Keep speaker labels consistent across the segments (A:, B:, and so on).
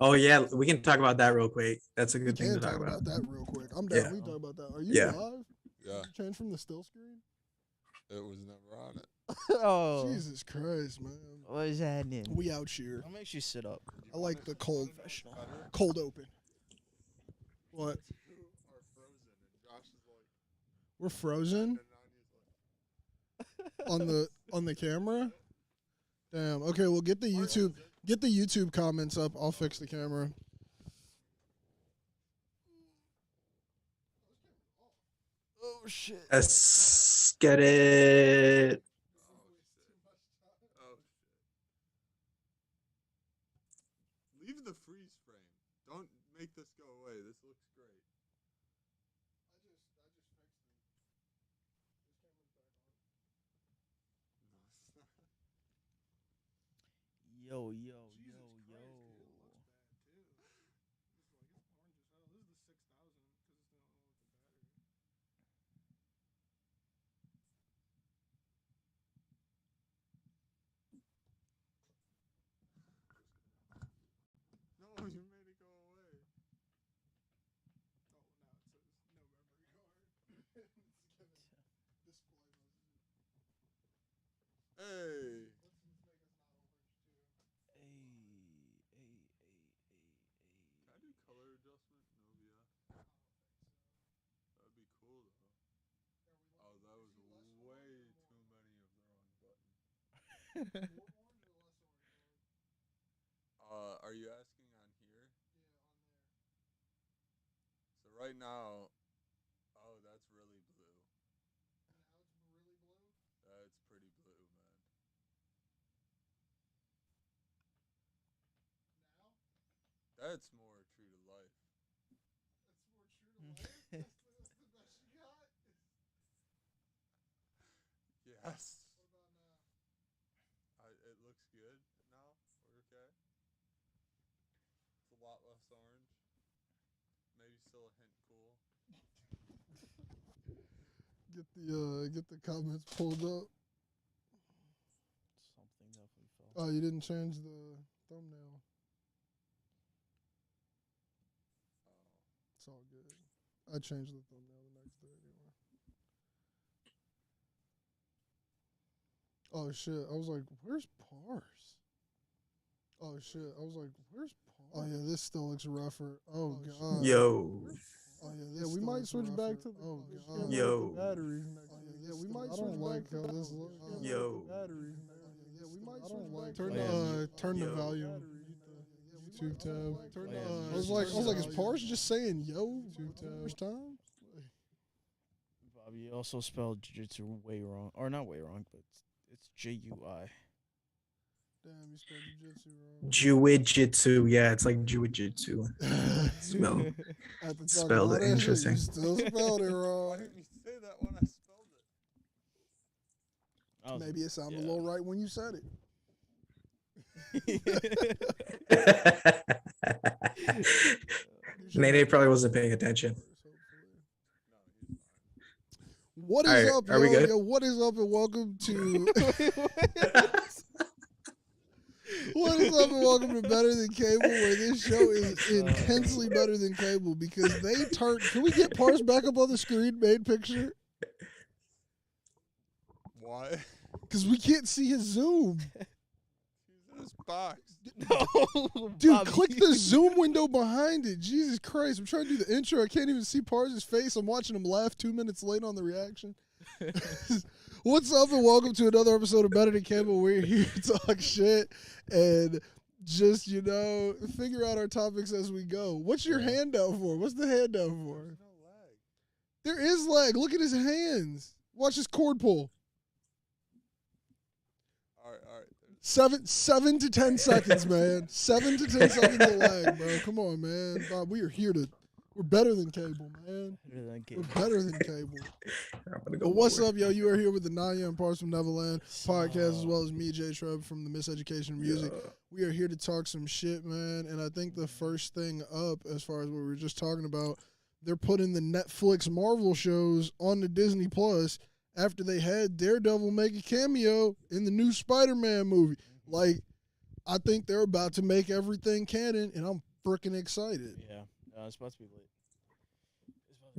A: Oh yeah, we can talk about that real quick. That's a
B: We
A: good thing
B: can
A: to
B: talk about that real quick. I'm down.
A: Yeah.
B: We can talk about that. Are you
A: Yeah.
B: live?
C: Yeah.
B: Did you change from the still screen?
C: It was never on it.
D: Oh,
B: Jesus Christ, man.
D: what is happening?
B: We out here.
D: What makes you sit up?
B: I like the cold,
D: Professional.
B: cold open. What?
C: Are frozen, and Josh is like,
B: We're frozen
C: and Ananya's like,
B: on the camera. Damn. Okay, well get the YouTube comments up. I'll fix the camera. Oh shit.
A: Let's get it.
C: oh shit. Leave the freeze frame. Don't make this go away. This looks great.
D: Yo, yo, yo, yo.
C: No, you made it go away. Hey. Can I do color adjustment? No, yeah. That'd be cool though. Oh, that was way too many of the wrong button. Are you asking on here? So right now, oh, that's really blue. That's pretty blue, man. That's more true to life. Yes. It looks good now. We're okay. It's a lot less orange. Maybe still a hint cool.
B: Get the comments pulled up.
D: Something definitely fell.
B: Oh, you didn't change the thumbnail. It's all good. I changed the thumbnail the next day anyway. Oh shit! I was like, "Where's Parse?" Oh shit! I was like, "Where's Parse?" Oh yeah, this still looks rougher. Oh god.
A: Yo.
B: Oh yeah, we might switch back to the. Oh god.
A: Yo.
B: Batteries. Yeah, we might. I don't like how this looks.
A: Yo.
B: Batteries. Yeah, we might. I don't like. Turn the
A: Yo.
B: volume. YouTube tab. I was like, is Parse just saying yo? YouTube tab. First time.
D: Bobby, you also spelled Jitsu way wrong. Or not way wrong, but it's J-U-I.
B: Damn, you spelled Jitsu wrong.
A: Jiu-Jitsu. Yeah, it's like Jiu-Jitsu. Smell. Spelled it interesting.
B: You still spelled it
C: Why
B: wrong.
C: didn't you say that when I spelled it?
B: Maybe it sounded a little right when you said it.
A: Nene probably wasn't paying attention.
B: What is up,
A: are we good?
B: yo? What is up, and welcome to. What is up, and welcome to Better Than Cable, where this show is intensely better than cable because they turned. Can we get Parse back up on the screen, main picture?
C: Why?
B: Because we can't see his zoom.
C: He's in his box.
D: No,
B: Dude,
D: Bobby.
B: click the zoom window behind it. Jesus Christ. I'm trying to do the intro. I can't even see Parse's face. I'm watching him laugh 2 minutes late on the reaction. What's up, and welcome to another episode of Better Than Cable. We're here to talk shit and just, figure out our topics as we go. What's your handout for? What's the handout for?
C: There's no lag.
B: There is lag. Look at his hands. Watch his cord pull.
C: All right.
B: 7 to 10 seconds, man. 7 to 10 seconds of lag, bro. Come on, man. Bob, we're better than cable, man. We're better than cable. But what's up, yo? You are here with Ananya and Parse from Neverland podcast, as well as me, J-Treb from the Miseducation of Music.
A: Yeah.
B: We are here to talk some shit, man. And I think the first thing up, as far as what we were just talking about, they're putting the Netflix Marvel shows on the Disney Plus after they had Daredevil make a cameo in the new Spider-Man movie. Like, I think they're about to make everything canon, and I'm freaking excited.
D: Yeah, it's about to be lit.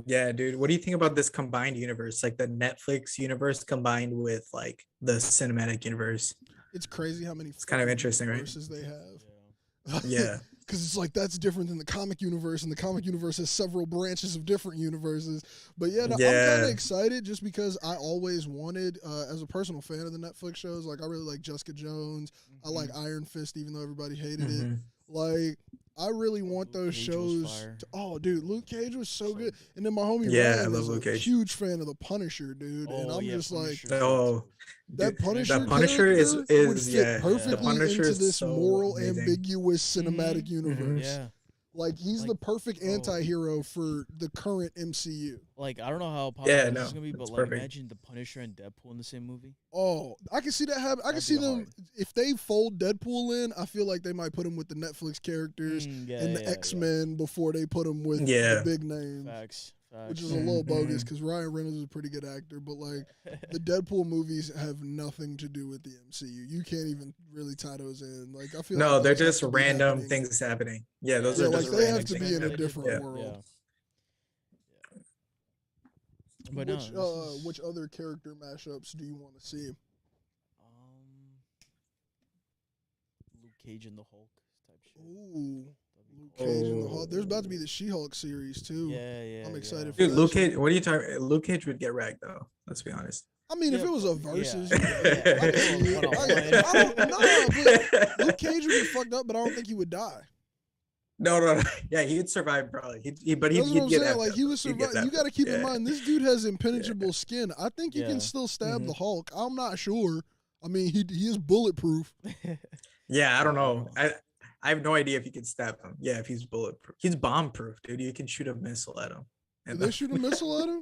A: Yeah, dude. What do you think about this combined universe? Like the Netflix universe combined with like the cinematic universe.
B: It's crazy how many
A: It's kind of interesting, right?
B: universes they have.
A: Yeah.
B: Because it's like that's different than the comic universe, and the comic universe has several branches of different universes. But yeah, no, I'm kind of excited just because I always wanted, as a personal fan of the Netflix shows, like I really like Jessica Jones. I like Iron Fist, even though everybody hated it. Like I really want those shows. Oh, dude, Luke Cage was so good. And then my homie Ryan
A: I love
B: is
A: Luke
B: a
A: Cage.
B: huge fan of the Punisher, dude. And I'm just like, that Punisher,
A: the Punisher is
B: would fit perfectly
A: the Punisher
B: into
A: is
B: this
A: so
B: moral,
A: amazing.
B: ambiguous cinematic universe.
D: Yeah.
B: Like he's the perfect anti-hero for the current MCU.
D: Like I don't know how popular this is gonna be,
A: it's
D: but like
A: perfect.
D: imagine the Punisher and Deadpool in the same movie.
B: Oh, I can see that happen. I can see them if they fold Deadpool in. I feel like they might put him with the Netflix characters and the X-Men before they put him with the big names.
D: Facts.
B: Which is a little bogus because Ryan Reynolds is a pretty good actor, but like the Deadpool movies have nothing to do with the MCU. You can't even really tie those in. Like I feel
A: no,
B: like
A: they're just random things happening. Yeah, those are
B: like
A: just
B: they
A: random
B: have to
A: things
B: be in a
A: happening.
B: different world.
D: But
B: which other character mashups do you want to see?
D: Luke Cage and the Hulk type shit.
B: Ooh. Luke Cage and the Hulk. There's about to be the She-Hulk series too.
D: Yeah.
B: I'm excited for
A: Dude,
B: that.
A: Luke Cage. What are you talking? Luke Cage would get wrecked though. Let's be honest.
B: I mean, if it was a versus,
A: Yeah.
B: I don't know. But Luke Cage would get fucked up, but I don't think he would die.
A: No. Yeah, he'd survive probably. But
B: That's what I'm
A: get
B: saying. Like he would survive. You got to keep in mind, this dude has impenetrable skin. I think he can still stab the Hulk. I'm not sure. I mean, he is bulletproof.
A: Yeah, I don't know. I have no idea if you can stab him. Yeah, if he's bulletproof. He's bomb-proof, dude. You can shoot a missile at him.
B: Did they shoot a missile at him?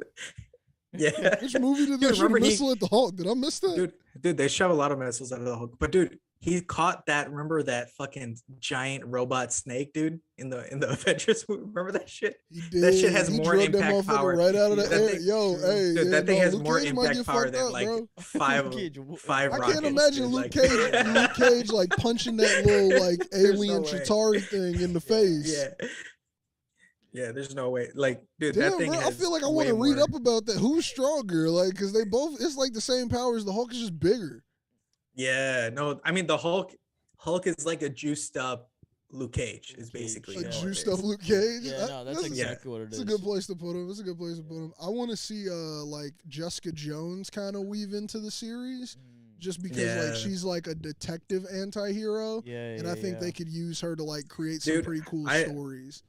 A: Yeah.
B: Which movie did they shoot a missile at the Hulk? Did I miss that?
A: Dude, they shove a lot of missiles at the Hulk. But dude, he caught that. Remember that fucking giant robot snake, dude, in the Avengers movie? Remember that shit?
B: He did.
A: That shit has more impact power.
B: Right out of the air.
A: Dude, that thing has
B: Luke
A: more
B: Cage
A: impact power than like five
B: I
A: rockets.
B: can't imagine Luke Cage like punching that little like alien Chitauri thing in the face.
A: Yeah, there's no way. Like, dude,
B: damn,
A: that thing.
B: Bro, I feel like I want to read up about that. Who's stronger? Like, because they both, it's like the same powers. The Hulk is just bigger.
A: Yeah, no, I mean the Hulk is like a juiced up Luke Cage. Is basically
B: a juiced up Luke Cage.
D: Yeah, no, that's exactly what it is.
B: It's a good place to put him. I want to see like Jessica Jones kind of weave into the series. Just because like she's like a detective anti-hero. And I think they could use her to like create some pretty cool stories.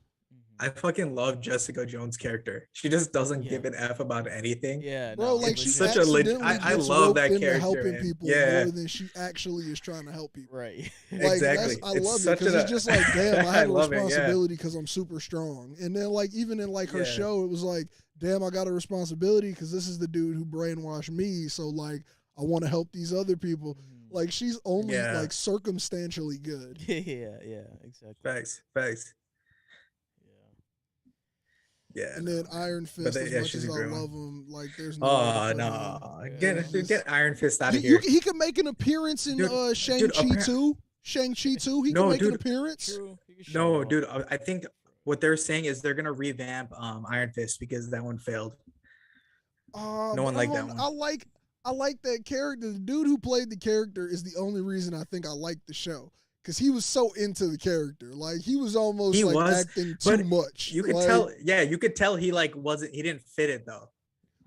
A: I fucking love Jessica Jones' character. She just doesn't give an F about anything.
D: Yeah,
B: bro, like she's such a I
A: love that character.
B: Helping people more than she actually is trying to help people.
D: Right.
B: Like,
A: exactly.
B: I love it because it's just like, damn, I have a responsibility because I'm super strong. And then like even in like her show, it was like, damn, I got a responsibility because this is the dude who brainwashed me. So like, I want to help these other people. Like she's only like circumstantially good.
D: Yeah, exactly.
A: Facts. Yeah.
B: And then Iron Fist, as much as I love him, like there's no.
A: Oh no! Get Iron Fist out of here.
B: He can make an appearance in Shang-Chi too. Shang-Chi too. He can make an appearance.
A: No, dude. I think what they're saying is they're gonna revamp Iron Fist because that one failed. No one liked that one.
B: I like that character. The dude who played the character is the only reason I think I like the show. Because he was so into the character. Like, he was almost acting too much.
A: You could tell, you could tell he didn't fit it though.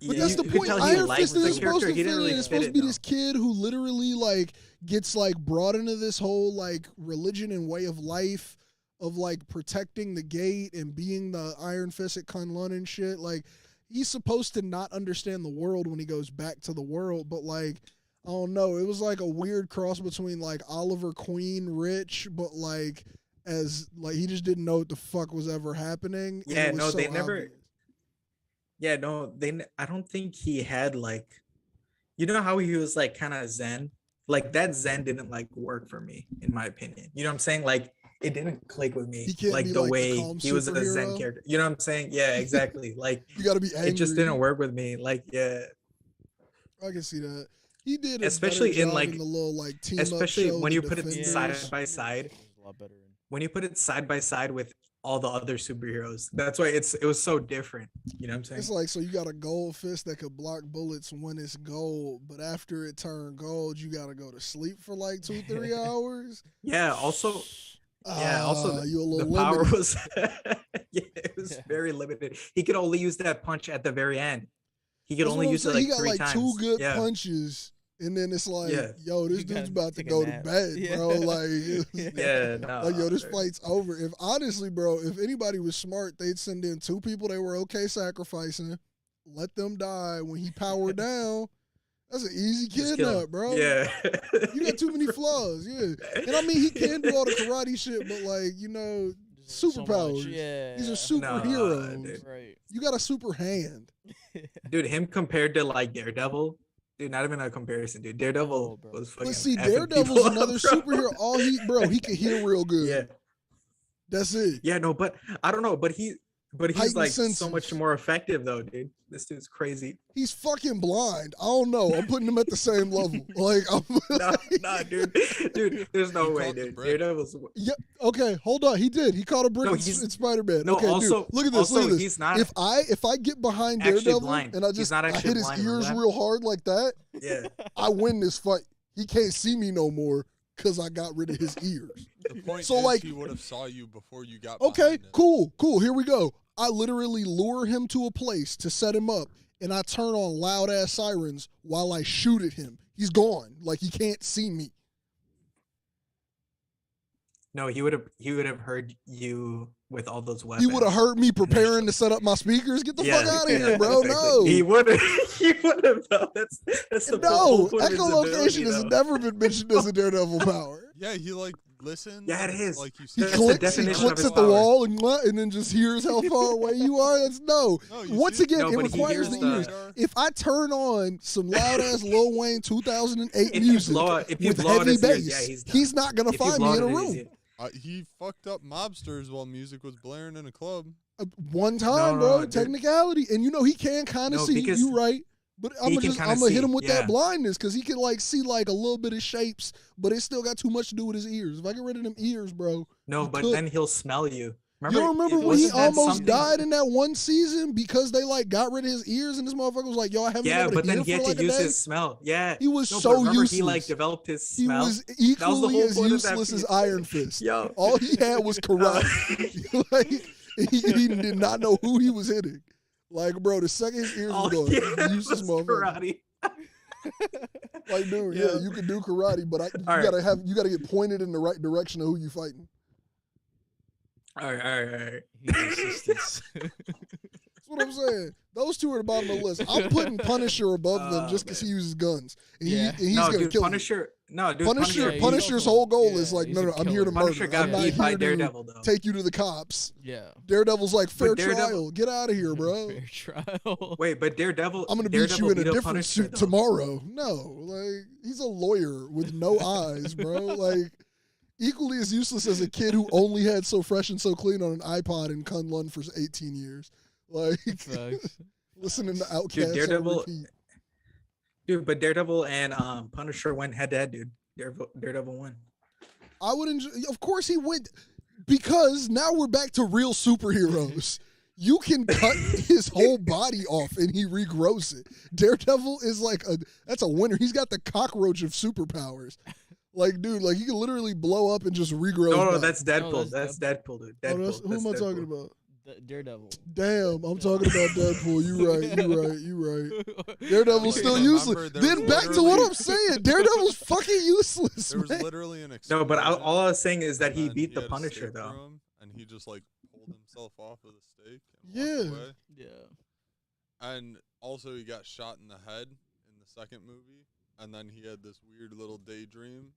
B: But that's the point. Iron Fist is supposed to fit it. It's supposed to be this kid who literally like gets like brought into this whole like religion and way of life of like protecting the gate and being the Iron Fist at Kunlun and shit. Like, he's supposed to not understand the world when he goes back to the world, but like, I don't know. It was like a weird cross between like Oliver Queen rich, but like as like he just didn't know what the fuck was ever happening.
A: Yeah, no, they never. Yeah, no, I don't think he had like, you know how he was like kind of Zen. Like that Zen didn't like work for me, in my opinion. You know what I'm saying? Like it didn't click with me. Like the way he was a Zen character. You know what I'm saying? Yeah, exactly. Like
B: you got to be angry.
A: It just didn't work with me. Like I
B: can see that. He did a
A: especially
B: better
A: in
B: job
A: like,
B: in the little like team up
A: especially
B: show,
A: when
B: The
A: you put it
B: Defenders.
A: side by side.
D: It was a lot better.
A: When you put it side by side with all the other superheroes, that's why it was so different. You know what I'm saying?
B: It's like, so you got a gold fist that could block bullets when it's gold, but after it turned gold, you got to go to sleep for like 2-3 hours.
A: Yeah. Also, yeah. Also,
B: you a
A: the
B: little
A: power
B: limited.
A: was yeah, it was very limited. He could only use that punch at the very end. He could
B: That's
A: only
B: what I'm
A: use it
B: saying.
A: like
B: He got
A: 3
B: like
A: times.
B: 2 good
A: Yeah.
B: punches, and then it's like,
A: Yeah.
B: yo, this
D: You
B: dude's
D: gotta
B: about to
D: take a
B: go to
D: nap.
B: bed,
D: Yeah.
B: bro. Like,
A: Yeah. No.
B: like, yo, this
A: dude.
B: fight's over. If honestly, bro, if anybody was smart, they'd send in 2 people they were okay sacrificing, let them die. When he powered down, that's an easy
A: Just kill him.
B: kidnap, bro.
A: Yeah.
B: You got too many flaws, yeah. And I mean, he can do all the karate shit, but like, you know,
D: There's so much,
B: superpowers.
D: Yeah.
B: These are
A: No,
B: superheroes.
A: dude.
D: Right.
B: You got a super hand.
A: Dude, him compared to like Daredevil, dude, not even a comparison, dude. Daredevil
D: Oh, bro.
A: was fucking.
B: But see,
A: effing
B: Daredevil's
A: people up,
B: another
A: bro.
B: superhero. All he can hear real good.
A: Yeah,
B: That's it.
A: yeah, no, but I don't know, but he's
B: Heightened
A: like so
B: senses.
A: much more effective though, dude. This dude's crazy.
B: He's fucking blind. I don't know. I'm putting him at the same level. Like,
A: Nah, dude, there's no
C: He
A: way,
C: caught the
A: dude.
C: brick.
A: Daredevil's.
B: yeah. Okay, hold on. He did. He caught a brick
A: No,
B: in
A: he's-
B: Spider-Man.
A: No,
B: okay,
A: also,
B: dude, look at this. Look
A: also,
B: at this.
A: he's not.
B: If I get behind
A: actually
B: Daredevil
A: blind.
B: and I
A: He's
B: just
A: not
B: I
A: actually
B: hit his
A: blind, remember
B: ears
A: that?
B: real hard like that,
A: Yeah,
B: I win this fight. He can't see me no more because I got rid of his ears.
C: The point
B: So,
C: is,
B: like-
C: he would have saw you before you got.
B: Okay,
C: behind him.
B: cool. Here we go. I literally lure him to a place to set him up, and I turn on loud ass sirens while I shoot at him. He's gone. Like, he can't see me.
A: no, he would have heard you with all those weapons.
B: He would have heard me preparing to set up my speakers. Get the fuck out of here, bro.
A: exactly.
B: No.
A: He would have. He would have. Though. That's the whole
B: No,
A: point of his
B: echolocation
A: ability,
B: has
A: though.
B: never been mentioned as a Daredevil power.
C: Yeah, he like listens.
A: Yeah, it
C: and,
A: is.
C: Like you
B: He
C: see.
A: That's the
B: clicks
A: definition of his
B: at the
A: power.
B: wall and then just hears how far away you are. That's no.
C: No, you
B: Once
C: see-
B: again,
A: No,
B: it
A: but he
B: requires
A: hears
B: the ears.
C: radar.
B: If I turn on some loud ass Lil Wayne 2008
A: If you
B: music
A: blow out- if you
B: with
A: blow out
B: heavy
A: his ears,
B: bass,
A: yeah, he's done.
B: he's not gonna
A: If you
B: find
A: blow
B: me in
A: out
B: a
A: his
B: room.
A: ears,
C: He fucked up mobsters while music was blaring in a club.
B: One time,
A: No,
B: bro,
A: dude.
B: technicality, and you know he can kind of
A: No,
B: see.
A: because
B: You right, but I'm
A: can kinda
B: gonna hit
A: see,
B: him with
A: yeah.
B: that blindness because he can like see like a little bit of shapes, but it still got too much to do with his ears. If I get rid of them ears, bro,
A: No,
B: he
A: but
B: could.
A: then he'll smell you.
B: You don't remember when he
A: wasn't that
B: almost
A: something-
B: died in that one season because they like got rid of his ears and this motherfucker was like, "Yo, I haven't been
A: Yeah,
B: able
A: but
B: to
A: then
B: hear
A: he had
B: for like
A: to
B: a
A: use
B: day."
A: his smell. Yeah,
B: He was
A: no,
B: so
A: but remember,
B: useless.
A: He like developed his
B: He
A: smell.
B: was
A: That was the
B: equally
A: whole
B: as
A: point of that
B: useless as
A: piece.
B: Iron Fist.
A: Yo,
B: All he had was karate. Like he did not know who he was hitting. Like, bro, the second his ears
A: all
B: was gone,
A: he had
B: useless
A: was
B: motherfucker.
A: karate.
B: Like, dude, yeah,
A: Yeah.
B: you can do karate, but
A: All right.
B: you gotta get pointed in the right direction of who you fighting.
A: All right.
D: He's assistants.
B: That's what I'm saying. Those two are the bottom of the list. I'm putting Punisher above them
A: Oh,
B: just because he
A: man.
B: uses guns, and,
D: Yeah.
B: and he's
A: No,
B: gonna
A: dude,
B: kill you.
A: Punisher. No, dude,
B: Punisher,
D: Yeah, he's
B: Punisher's
D: also-
B: whole goal
D: yeah,
B: is like,
D: he's
B: no,
D: a
B: no, I'm here to
D: killer.
B: murder.
A: Punisher got
B: I'm not
A: beat by
B: here to
A: Daredevil though.
B: take you to the cops.
D: Yeah.
B: Daredevil's like, fair
A: Daredevil-
B: trial. Get out of here, bro.
D: Fair trial.
A: Wait, but Daredevil.
B: I'm gonna beat
A: Daredevil
B: you in a
A: beat up
B: different
A: Punisher,
B: suit
A: though.
B: tomorrow. No, like he's a lawyer with no eyes, bro. Like equally as useless as a kid who only had So Fresh and So Clean on an iPod in Kunlun for 18 years. Like
D: Facts.
B: listening to Outkast
A: Dude, Daredevil-
B: on repeat.
A: Dude, but Daredevil and Punisher went head to head, dude. Daredevil won.
B: I would enjoy. Of course, he went because now we're back to real superheroes. You can cut his whole body off and he regrows it. Daredevil is like that's a winner. He's got the cockroach of superpowers. Like, dude, like he can literally blow up and just regrow.
A: No,
B: his body.
A: that's Deadpool.
D: No,
A: that's Deadpool, dude.
B: Oh,
A: Deadpool.
B: that's- who am I talking about?
D: Daredevil.
B: Damn, I'm talking about Deadpool. You right. Daredevil's
C: Okay,
B: still
C: remember,
B: useless.
C: there
B: Then
C: was
B: back to what
C: literally-
B: I'm saying. Daredevil's fucking useless,
C: There was
B: man.
C: literally an
A: No, but
C: explosion,
A: all I was saying is that
C: and
A: he
C: then
A: beat the
C: had
A: Punisher,
C: escape
A: though.
C: room, and he just like pulled himself off of the stake. And
B: Yeah.
C: walked away.
D: Yeah.
C: And also he got shot in the head in the second movie, and then he had this weird little daydream,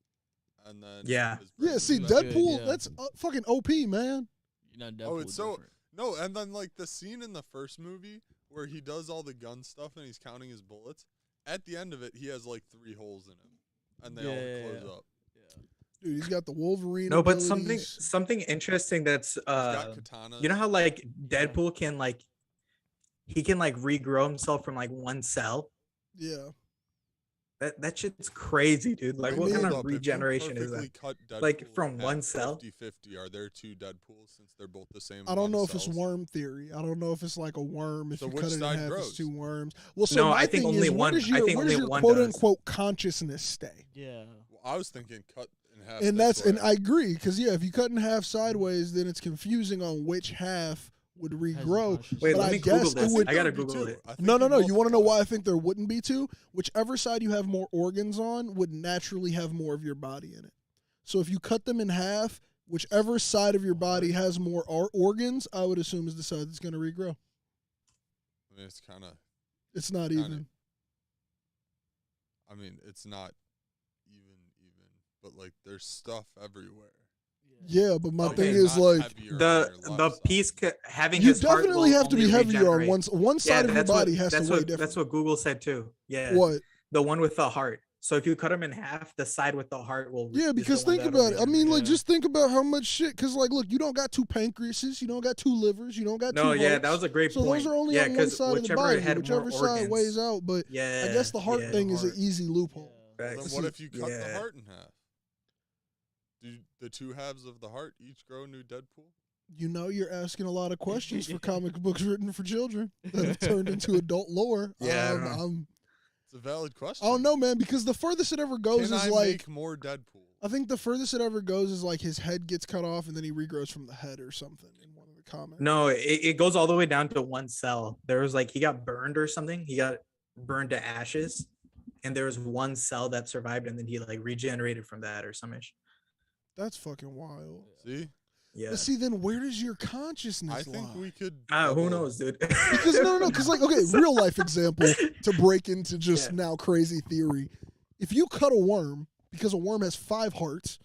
C: and then
A: Yeah.
C: his brain
B: Yeah,
C: was
B: see,
C: back.
D: Good,
B: Deadpool,
D: yeah.
B: that's fucking OP, man.
D: You're not Deadpool.
C: it's so-
D: different.
C: No, and then like the scene in the first movie where he does all the gun stuff and he's counting his bullets. At the end of it, he has like 3 holes in him, and they all close up.
D: Yeah.
B: Dude, he's got the Wolverine.
A: No, but
B: abilities.
A: something interesting that's
C: He's got katanas.
A: you know how like Deadpool can like he can like regrow himself from like one cell.
B: Yeah.
A: That shit's crazy, dude. Like,
B: I
A: what
B: mean,
A: kind
C: Hold
A: of
C: up, if you
A: regeneration is
C: perfectly
A: that?
C: cut Deadpool
A: Like, from
C: in
A: one
C: half
A: cell?
C: 50-50, are there two Deadpools since they're both the same
B: I don't
C: amount
B: know
C: of
B: if it's
C: cells?
B: worm theory. I don't know if it's like a worm. If
C: So
B: you
C: which
B: cut it in
C: side
B: half,
C: grows?
B: it's two worms. Well, so
A: No,
B: my
A: I think
B: thing
A: only
B: is,
A: one.
B: where does
A: I
B: your
A: think only one
B: quote
A: does.
B: unquote consciousness stay?
D: Yeah.
C: Well, I was thinking cut in half.
B: And
C: this
B: and
C: way.
B: I agree because if you cut in half sideways, then it's confusing on which half would regrow.
D: consciousness.
A: Wait,
B: But
A: let
B: I
A: me Google
B: guess it
A: this.
B: would.
A: I gotta
C: There would be
A: Google
C: two.
A: it.
C: I think
B: No.
C: you'd
B: You want to know
C: multiply.
B: why I think there wouldn't be two? Whichever side you have more organs on would naturally have more of your body in it. So if you cut them in half, whichever side of your body has more organs, I would assume is the side that's going to regrow.
C: I mean, it's kind of.
B: It's not
C: Kinda.
B: even.
C: I mean, it's not even, but like there's stuff everywhere.
B: Yeah, but my
A: Okay,
B: thing is
C: not
B: like
C: heavier on
A: The
C: your left side.
A: piece having
B: you
A: his heart
B: definitely
A: will
B: have to be
A: only
B: heavier on
A: regenerate.
B: one side of your body has to
A: that's
B: weigh
A: what
B: different.
A: that's what Google said too. Yeah,
B: What?
A: the one with the heart. So if you cut them in half, the side with the heart will.
B: Yeah,
A: is the
B: because
A: one
B: think
A: that'll
B: about it. I mean,
A: regenerate.
B: like,
D: Yeah.
B: just think about how much shit. Because, like, look, you don't got two pancreases, you don't got two livers, you don't got
A: No,
B: two
A: yeah,
B: hearts.
A: that was a great
B: So
A: point.
B: those are only
A: Yeah,
B: on one
A: 'cause
B: side of the
A: whichever
B: body.
A: had more
B: Whichever side
A: organs.
B: weighs out. But
A: Yeah,
B: I guess the heart
A: yeah,
B: thing is an
A: heart.
B: easy loophole.
C: Well, then
A: Facts.
C: what if you cut the
A: Yeah.
C: heart in half? Do the two halves of the heart each grow a new Deadpool?
B: You know, you're asking a lot of questions for comic books written for children that have turned into adult lore.
A: Yeah, I don't know.
C: It's a valid question.
B: I don't know, man, because the furthest it ever goes
C: Can
B: is
C: I
B: like.
C: make more Deadpool?
B: I think the furthest it ever goes is like his head gets cut off and then he regrows from the head or something in one of the comments.
A: No, it goes all the way down to one cell. There was like he got burned or something. He got burned to ashes, and there was one cell that survived, and then he like regenerated from that or some ish.
B: That's fucking wild.
C: See,
A: Yeah.
B: But see, then where does your consciousness
C: I think
B: lie?
C: we could.
A: Who
C: double-
A: knows, dude?
B: Because no, because like okay, real life example to break into just
A: Yeah.
B: now crazy theory. If you cut a worm, because a worm has 5 hearts,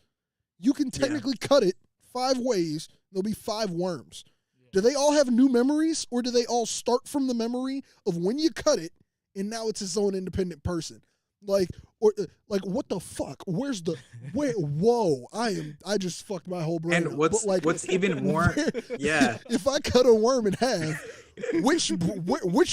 B: you can technically cut it 5 ways. There'll be 5 worms. Do they all have new memories, or do they all start from the memory of when you cut it, and now it's its own independent person? Like, or like, what the fuck? Where's the where? Whoa! I just fucked my whole brain.
A: And
B: up.
A: what's
B: But, like,
A: what's even more?
B: where-
A: Yeah.
B: If I cut a worm in half, which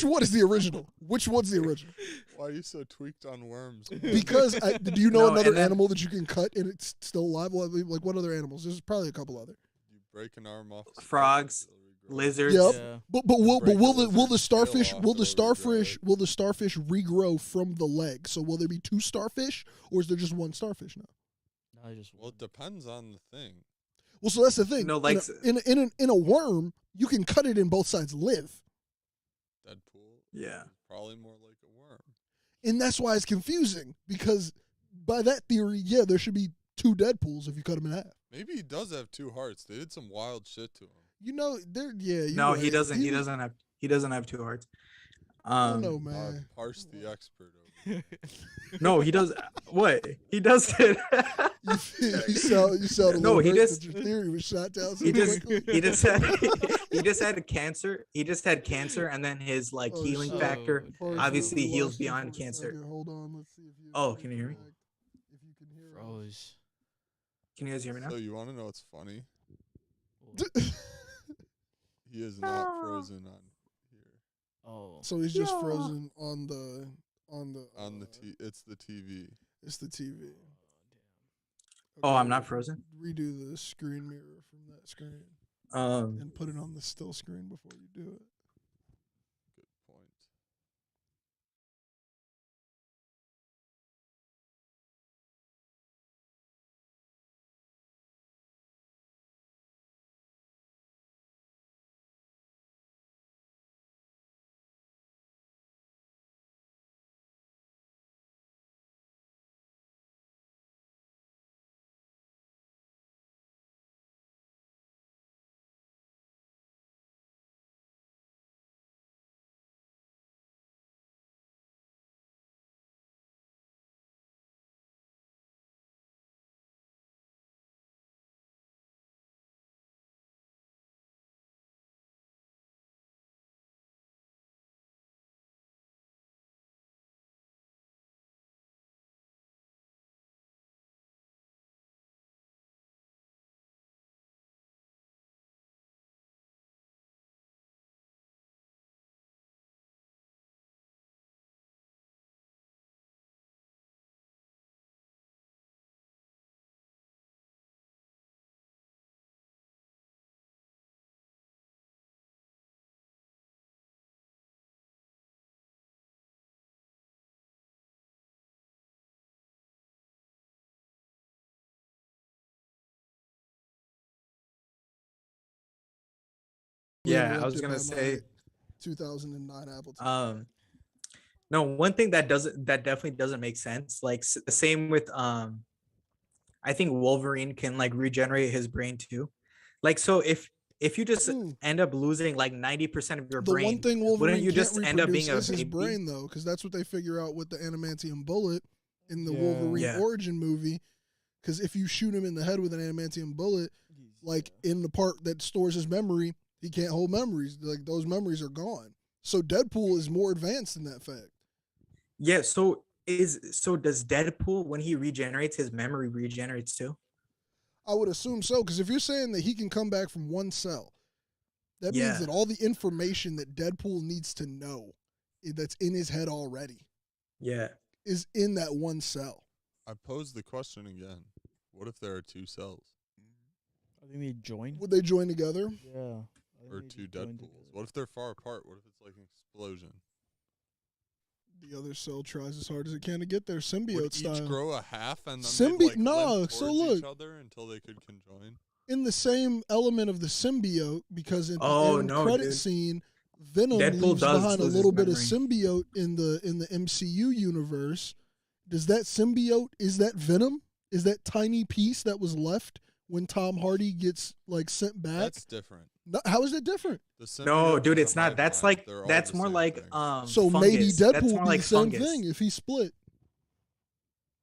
B: one is the original? Which one's the original?
C: Why are you so tweaked on worms?
B: Because do you know
A: No,
B: another
A: and then-
B: animal that you can cut and it's still alive? Well, like what other animals? There's probably a couple other.
C: You break an arm off. a spider,
A: Frogs,
C: it'll regrow.
A: lizards.
B: Yep.
D: Yeah.
B: But will
C: Break
B: will
C: the
B: the will the
C: lizard's tail
B: starfish
C: off,
B: will the
C: it'll regrow
B: starfish
C: it.
B: will the starfish regrow from the leg? So will there be 2 starfish, or is there just one starfish now?
D: No, I just
C: Well, it depends on the thing.
B: Well, so that's the thing.
A: No, like-
B: in a worm, you can cut it and both sides live,
C: Deadpool.
A: Yeah.
C: is probably more like a worm.
B: and that's why it's confusing. Because by that theory, yeah, there should be 2 Deadpools if you cut them in half.
C: Maybe he does have 2 hearts. They did some wild shit to him.
B: You know, there. Yeah. You're
A: No,
B: right.
A: he doesn't. He doesn't have. He doesn't have 2 hearts.
B: I don't know, man.
C: Parse the expert over here.
A: No, he does. What he does it?
B: You sound a
A: No,
B: little
A: he
B: hurt
A: just-
B: that your theory was shot down so
A: he just
B: quickly.
A: he just had he just had cancer. He just had cancer, and then his like
B: Oh,
A: healing
B: shit.
A: factor.
B: Pause
A: obviously
B: this. We
A: heals
B: lost you
A: beyond
B: for a
A: cancer.
B: second. Hold on, let's see if you.
A: Oh, can you hear me?
B: If you can hear us.
D: froze.
A: Can you guys hear me now?
C: So you want to know what's funny? He is not frozen on here.
D: Oh.
B: So he's just
A: Yeah.
B: frozen on the
C: It's the TV.
B: It's the TV.
A: Oh, I'm not frozen.
B: Redo the screen mirror from that screen and put it on the still screen before you do it.
A: Yeah, I was
B: interrupted
A: gonna
B: by
A: say,
B: my 2009 Apple TV.
A: no, one thing that definitely doesn't make sense. Like the same with I think Wolverine can like regenerate his brain too. Like so if you just
B: Mm.
A: end up losing like 90% of your
B: The
A: brain,
B: one thing
A: wouldn't
B: Wolverine
A: you
B: can't
A: just end up
B: reproduce
A: being a
B: is his
A: baby?
B: brain, though, because that's what they figure out with the adamantium bullet in the
D: Yeah.
B: Wolverine
A: Yeah.
B: origin movie. Because if you shoot him in the head with an adamantium bullet, like in the part that stores his memory, he can't hold memories. Like those memories are gone. So Deadpool is more advanced in that fact.
A: Yeah, so does Deadpool when he regenerates his memory regenerates too?
B: I would assume so, because if you're saying that he can come back from one cell, that means
A: Yeah.
B: that all the information that Deadpool needs to know that's in his head already
A: Yeah.
B: is in that one cell.
C: I pose the question again. What if there are two cells
D: I think they join.
B: Would they join together?
D: Yeah. I think
C: or
D: they
C: two
D: just join
C: Deadpools?
D: together.
C: What if they're far apart? What if it's like an explosion?
B: The other cell tries as hard as it can to get there,
C: Would
B: symbiote
C: each
B: style.
C: grow a half and then
B: Symbi-
C: they'd, like,
B: no,
C: limp
B: so
C: towards
B: look.
C: each other until they could conjoin?
B: In the same element of the symbiote, because in the
A: Oh,
B: end
A: no,
B: credit
A: dude.
B: scene, Venom
A: Deadpool
B: leaves
A: does
B: behind a
A: lose his
B: little bit of
A: memory.
B: symbiote in the MCU universe. Does that symbiote, is that Venom? Is that tiny piece that was left when Tom Hardy gets like sent back?
C: That's different.
B: No, how is that different?
C: The
A: No,
C: symbiote
A: dude,
C: is
A: it's
C: a
A: not.
C: hive
A: That's
C: mind.
A: like
C: They're all
A: that's
C: the
A: more
C: same
A: like
C: thing.
B: So
A: fungus.
B: maybe
A: That's
B: Deadpool
A: more
B: would be
A: like
B: the same
A: fungus.
B: thing if he split.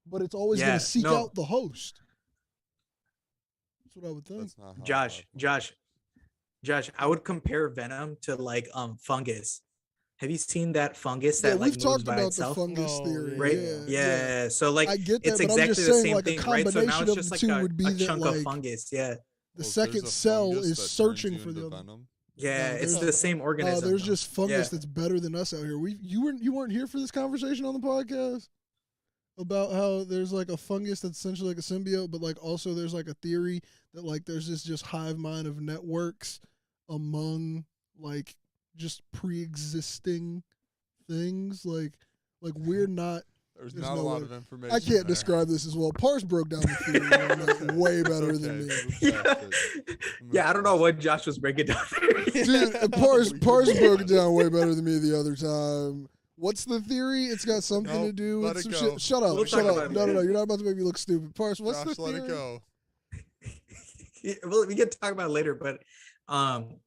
B: But it's always
A: Yeah,
B: going to seek
A: no.
B: out the host. That's what I would think.
C: That's not how
A: Josh,
C: hive mind
A: Josh,
C: works.
A: Josh, I would compare Venom to like fungus. Have you seen that fungus
B: Yeah,
A: that like
B: we've
A: moves
B: talked
A: by
B: about
A: itself?
B: the fungus
D: Oh,
B: theory.
D: yeah.
A: Right?
B: Yeah.
A: So like
B: I get that,
A: it's
B: but I'm
A: exactly
B: just
A: the
B: saying,
A: same
B: like, a
A: thing, right? So now
B: combination
A: it's
B: of
A: just
B: the
A: like
B: two
A: a,
B: would be
A: a
B: that,
A: chunk
B: like,
A: of fungus. Yeah.
B: The
C: Well, if there's
B: second
C: a
B: cell
C: fungus
B: is
C: that turns
B: searching
C: you
B: for
C: into
B: the other.
C: venom.
A: Yeah,
B: No,
A: it's
B: there's-
A: the same organism.
B: there's
A: though.
B: just fungus
A: Yeah.
B: that's better than us out here. You weren't here for this conversation on the podcast about how there's like a fungus that's essentially like a symbiote, but like also there's like a theory that like there's this just hive mind of networks among like just pre-existing things. Like we're not.
C: There's
B: There's
C: not
B: no
C: a lot
B: way.
C: of information.
B: I can't
C: there.
B: describe this as well. Pars broke down the theory on that
C: Okay.
B: way
C: It's
B: better
C: okay.
B: than me.
C: Move
A: Yeah.
C: past it. Move
A: Yeah, I don't know
C: past
A: what
C: it.
A: Josh was breaking down.
B: Dude, Pars broke it down way better than me the other time. What's the theory? It's got something to
C: Nope,
B: do
C: let
B: with
C: it
B: some
C: go.
B: shit. Shut up.
A: We'll
B: Shut
A: talk
B: up.
A: about it
B: No,
A: later.
B: you're not about to make me look stupid. Pars, what's
C: Josh,
B: the
C: let
B: theory?
C: it go.
A: Well, we can talk about it later, but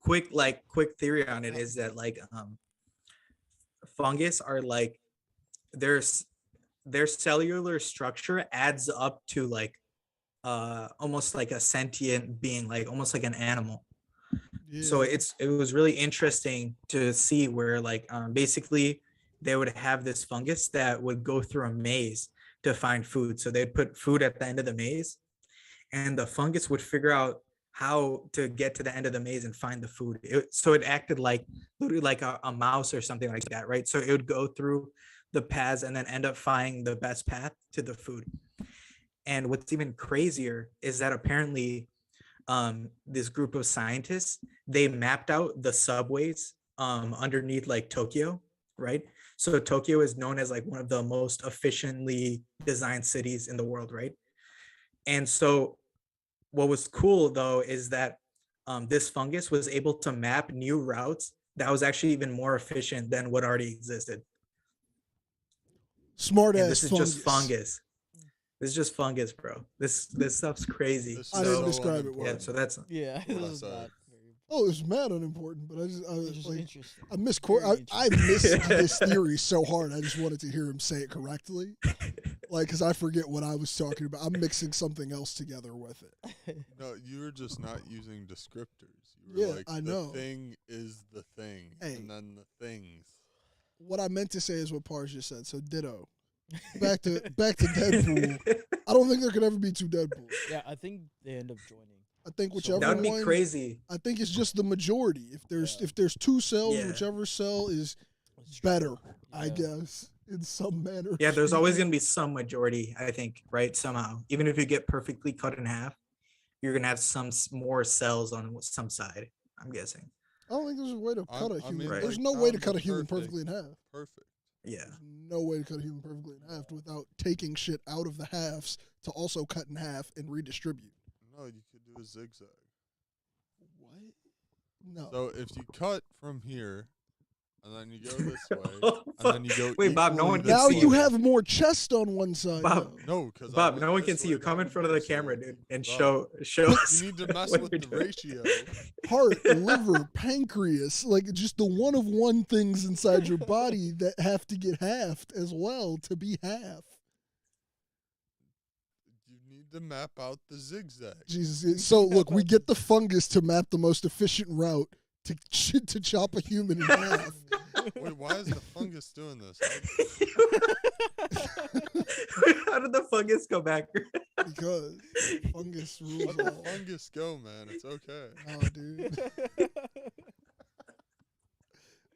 A: quick theory on it is that like fungus are like their cellular structure adds up to like almost like a sentient being, like almost like an animal.
B: Yeah.
A: So it was really interesting to see where like basically they would have this fungus that would go through a maze to find food. So they'd put food at the end of the maze, and the fungus would figure out how to get to the end of the maze and find the food. So it acted like literally like a mouse or something like that, right? So it would go through the paths and then end up finding the best path to the food. And what's even crazier is that apparently this group of scientists, they mapped out the subways underneath like Tokyo, right? So Tokyo is known as like one of the most efficiently designed cities in the world, right? And so what was cool though is that this fungus was able to map new routes that was actually even more efficient than what already existed.
B: Smart
A: And
B: ass
A: this is
B: fungus.
A: just fungus. This is just fungus, bro. This stuff's crazy.
C: This is
B: I didn't
A: So
B: describe it well.
A: yeah, so that's
D: Yeah,
C: What
D: this
C: I
D: is
C: said.
D: not very
B: Oh, it's mad unimportant, but I
D: it's
B: was
D: just
B: like,
D: interesting.
B: I miss
D: Very
B: I missed this theory so hard. I just wanted to hear him say it correctly, like because I forget what I was talking about. I'm mixing something else together with it.
C: No, you were just not using descriptors. You were
B: Yeah,
C: like,
B: I know.
C: The thing is the thing,
B: Hey.
C: and then the things.
B: What I meant to say is what Pars just said. So ditto. Back to Deadpool. I don't think there could ever be two Deadpools.
D: Yeah, I think they end up joining.
B: I think
D: So-
B: whichever
A: that would be
B: one.
A: crazy.
B: I think it's just the majority. If there's
D: Yeah.
B: if there's two cells,
A: Yeah.
B: whichever cell is
D: That's true.
B: better, I
D: Yeah.
B: guess, in some manner.
A: Yeah, there's always gonna be some majority, I think, right? Somehow, even if you get perfectly cut in half, you're gonna have some more cells on some side. I'm guessing.
B: I don't think there's a way to cut a
C: I
B: human.
C: mean,
B: There's
C: like,
B: no way to
C: Tom's
B: cut a human
C: perfect.
B: perfectly in half.
C: Perfect.
A: Yeah.
B: There's no way to cut a human perfectly in half without taking shit out of the halves to also cut in half and redistribute.
C: No, you could do a zigzag.
B: What? No.
C: So if you cut from here, and then you go this way,
A: Oh,
C: and then you go.
A: Wait, Bob, no
C: equally
A: one can
C: this
B: Now
A: see
C: way.
B: you have more chest on one side.
A: Bob,
B: though.
C: No, because
A: Bob, no one can see you. Come in front of the camera, dude, and show
C: You
A: us.
C: need to mess
A: what
C: with
A: you're
C: the
A: doing.
C: ratio.
B: Heart, liver, pancreas, like just the one of one things inside your body that have to get halved as well to be half.
C: You need to map out the zigzag.
B: Jesus. So look, we get the fungus to map the most efficient route to chop a human in half.
C: Wait, why is the fungus doing this?
A: How did the fungus go back?
B: Because fungus rules
C: Let the
B: all.
C: fungus go, man. It's okay.
B: No, dude.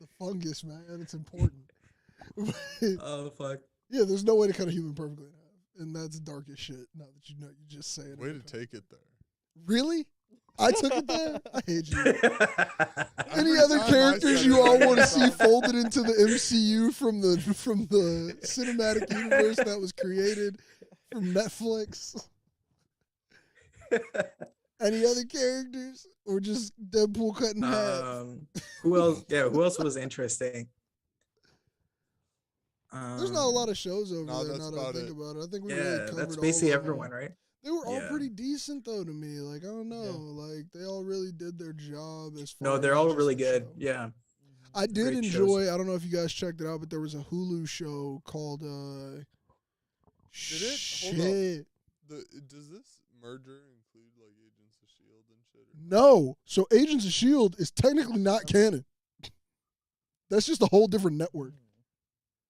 B: The fungus, man, it's important.
A: Oh fuck!
B: Yeah, there's no way to cut a human perfectly in half, and that's dark as shit. Now that you know, you just say it.
C: Way to take it there.
B: Really? I took it there. I hate you. Any
C: Every
B: other
C: time I
B: characters
C: said
B: you
C: it,
B: all
C: I
B: want to
C: thought-
B: see folded into the MCU from the cinematic universe that was created from Netflix? Any other characters, or just Deadpool cut in half?
A: Who else? Yeah, who else was interesting?
B: There's not a lot of shows over
C: No,
B: there
C: that's
B: now that I
C: about
B: think
C: it.
B: about it. I think we really
A: Yeah,
B: covered
A: that's
B: all
A: basically
B: of them.
A: everyone, right?
B: They were all
A: Yeah.
B: pretty decent though to me. Like I don't know, like they all really did their job as far.
A: No, they're
B: as
A: all
B: just
A: really
B: the
A: good.
B: show.
A: Yeah.
B: I did
A: Great
B: enjoy.
A: shows.
B: I don't know if you guys checked it out, but there was a Hulu show called.
C: Did it?
B: Shit.
C: Hold up. Does this merger include like Agents of Shield and shit? Or
B: No, so Agents of Shield is technically not canon. That's just a whole different network.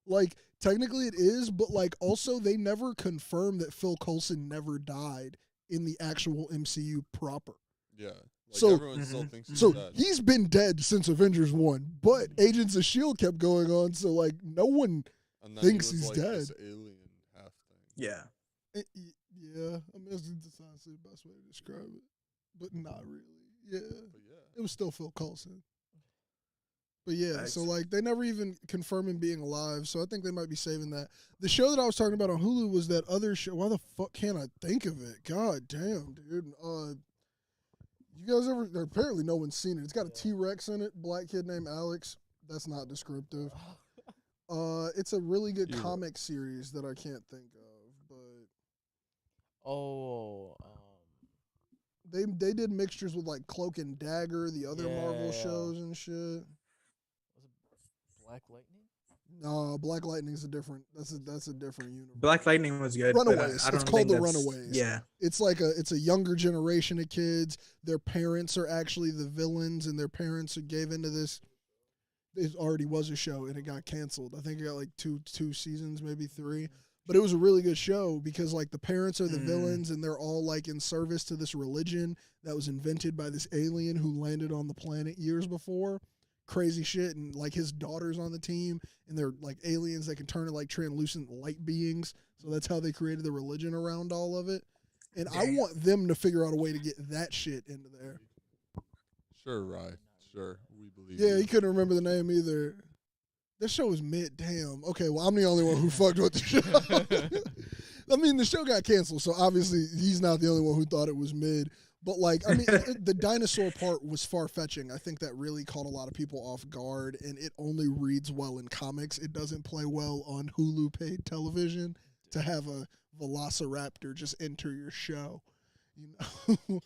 B: Like technically it is, but like also they never confirmed that Phil Coulson never died in the actual MCU proper.
C: Yeah. Like
B: So-
C: everyone still
A: Mhm.
C: thinks he's
B: So
C: dead.
B: he's been dead since Avengers 1, but Agents of Shield kept going on, so like no one
C: And then
B: thinks
C: he was,
B: he's
C: like, this
B: dead.
C: alien half thing.
A: Yeah.
B: yeah, I mean that's honestly the best way to describe it. But not really. Yeah.
C: But yeah.
B: It was still Phil Coulson. But yeah, so
A: Excellent.
B: like they never even confirm him being alive, so I think they might be saving that. The show that I was talking about on Hulu was that other show. Why the fuck can't I think of it? God damn, dude. You guys ever? Apparently, no one's seen it. It's got a T-Rex in it. Black kid named Alex. That's not descriptive. It's a really good
C: Hero.
B: comic series that I can't think of, but
D: Oh,
B: they did mixtures with like Cloak and Dagger, the other Marvel
D: Yeah.
B: shows and shit.
D: was it Black Lightning?
B: No, Black Lightning's a different. That's a different universe.
A: Black Lightning was good. but
B: Runaways.
A: I don't
B: It's called
A: think
B: The
A: that's-
B: Runaways.
A: Yeah.
B: It's like it's a younger generation of kids. Their parents are actually the villains, and their parents gave into this. It already was a show, and it got canceled. I think it got like two seasons, maybe 3. But it was a really good show because like the parents are the villains, and they're all like in service to this religion that was invented by this alien who landed on the planet years before. Crazy shit, and like his daughter's on the team, and they're like aliens that can turn into like translucent light beings. So that's how they created the religion around all of it. And I
A: Damn.
B: want them to figure out a way to get that shit into there.
C: Sure, Rye. Sure. We believe
B: Yeah,
C: you.
B: he couldn't remember the name either. This show was mid. Damn. Okay, well, I'm the only one who fucked with the show. I mean, the show got canceled, so obviously he's not the only one who thought it was mid. But, like, I mean, the dinosaur part was far-fetching. I think that really caught a lot of people off guard, and it only reads well in comics. It doesn't play well on Hulu paid television to have a velociraptor just enter your show. You know?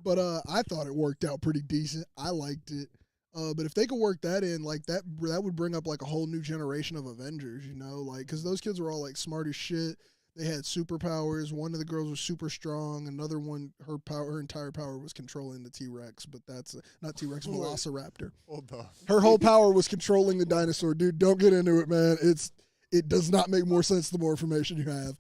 B: But I thought it worked out pretty decent. I liked it. But if they could work that in, like that would bring up like a whole new generation of Avengers, you know, like because those kids were all like smart as shit. They had superpowers. One of the girls was super strong. Another one, her entire power was controlling the T-Rex, but that's not T-Rex,
C: Wait.
B: Velociraptor.
C: Hold on.
B: Her whole power was controlling the dinosaur, dude. Don't get into it, man. It does not make more sense the more information you have.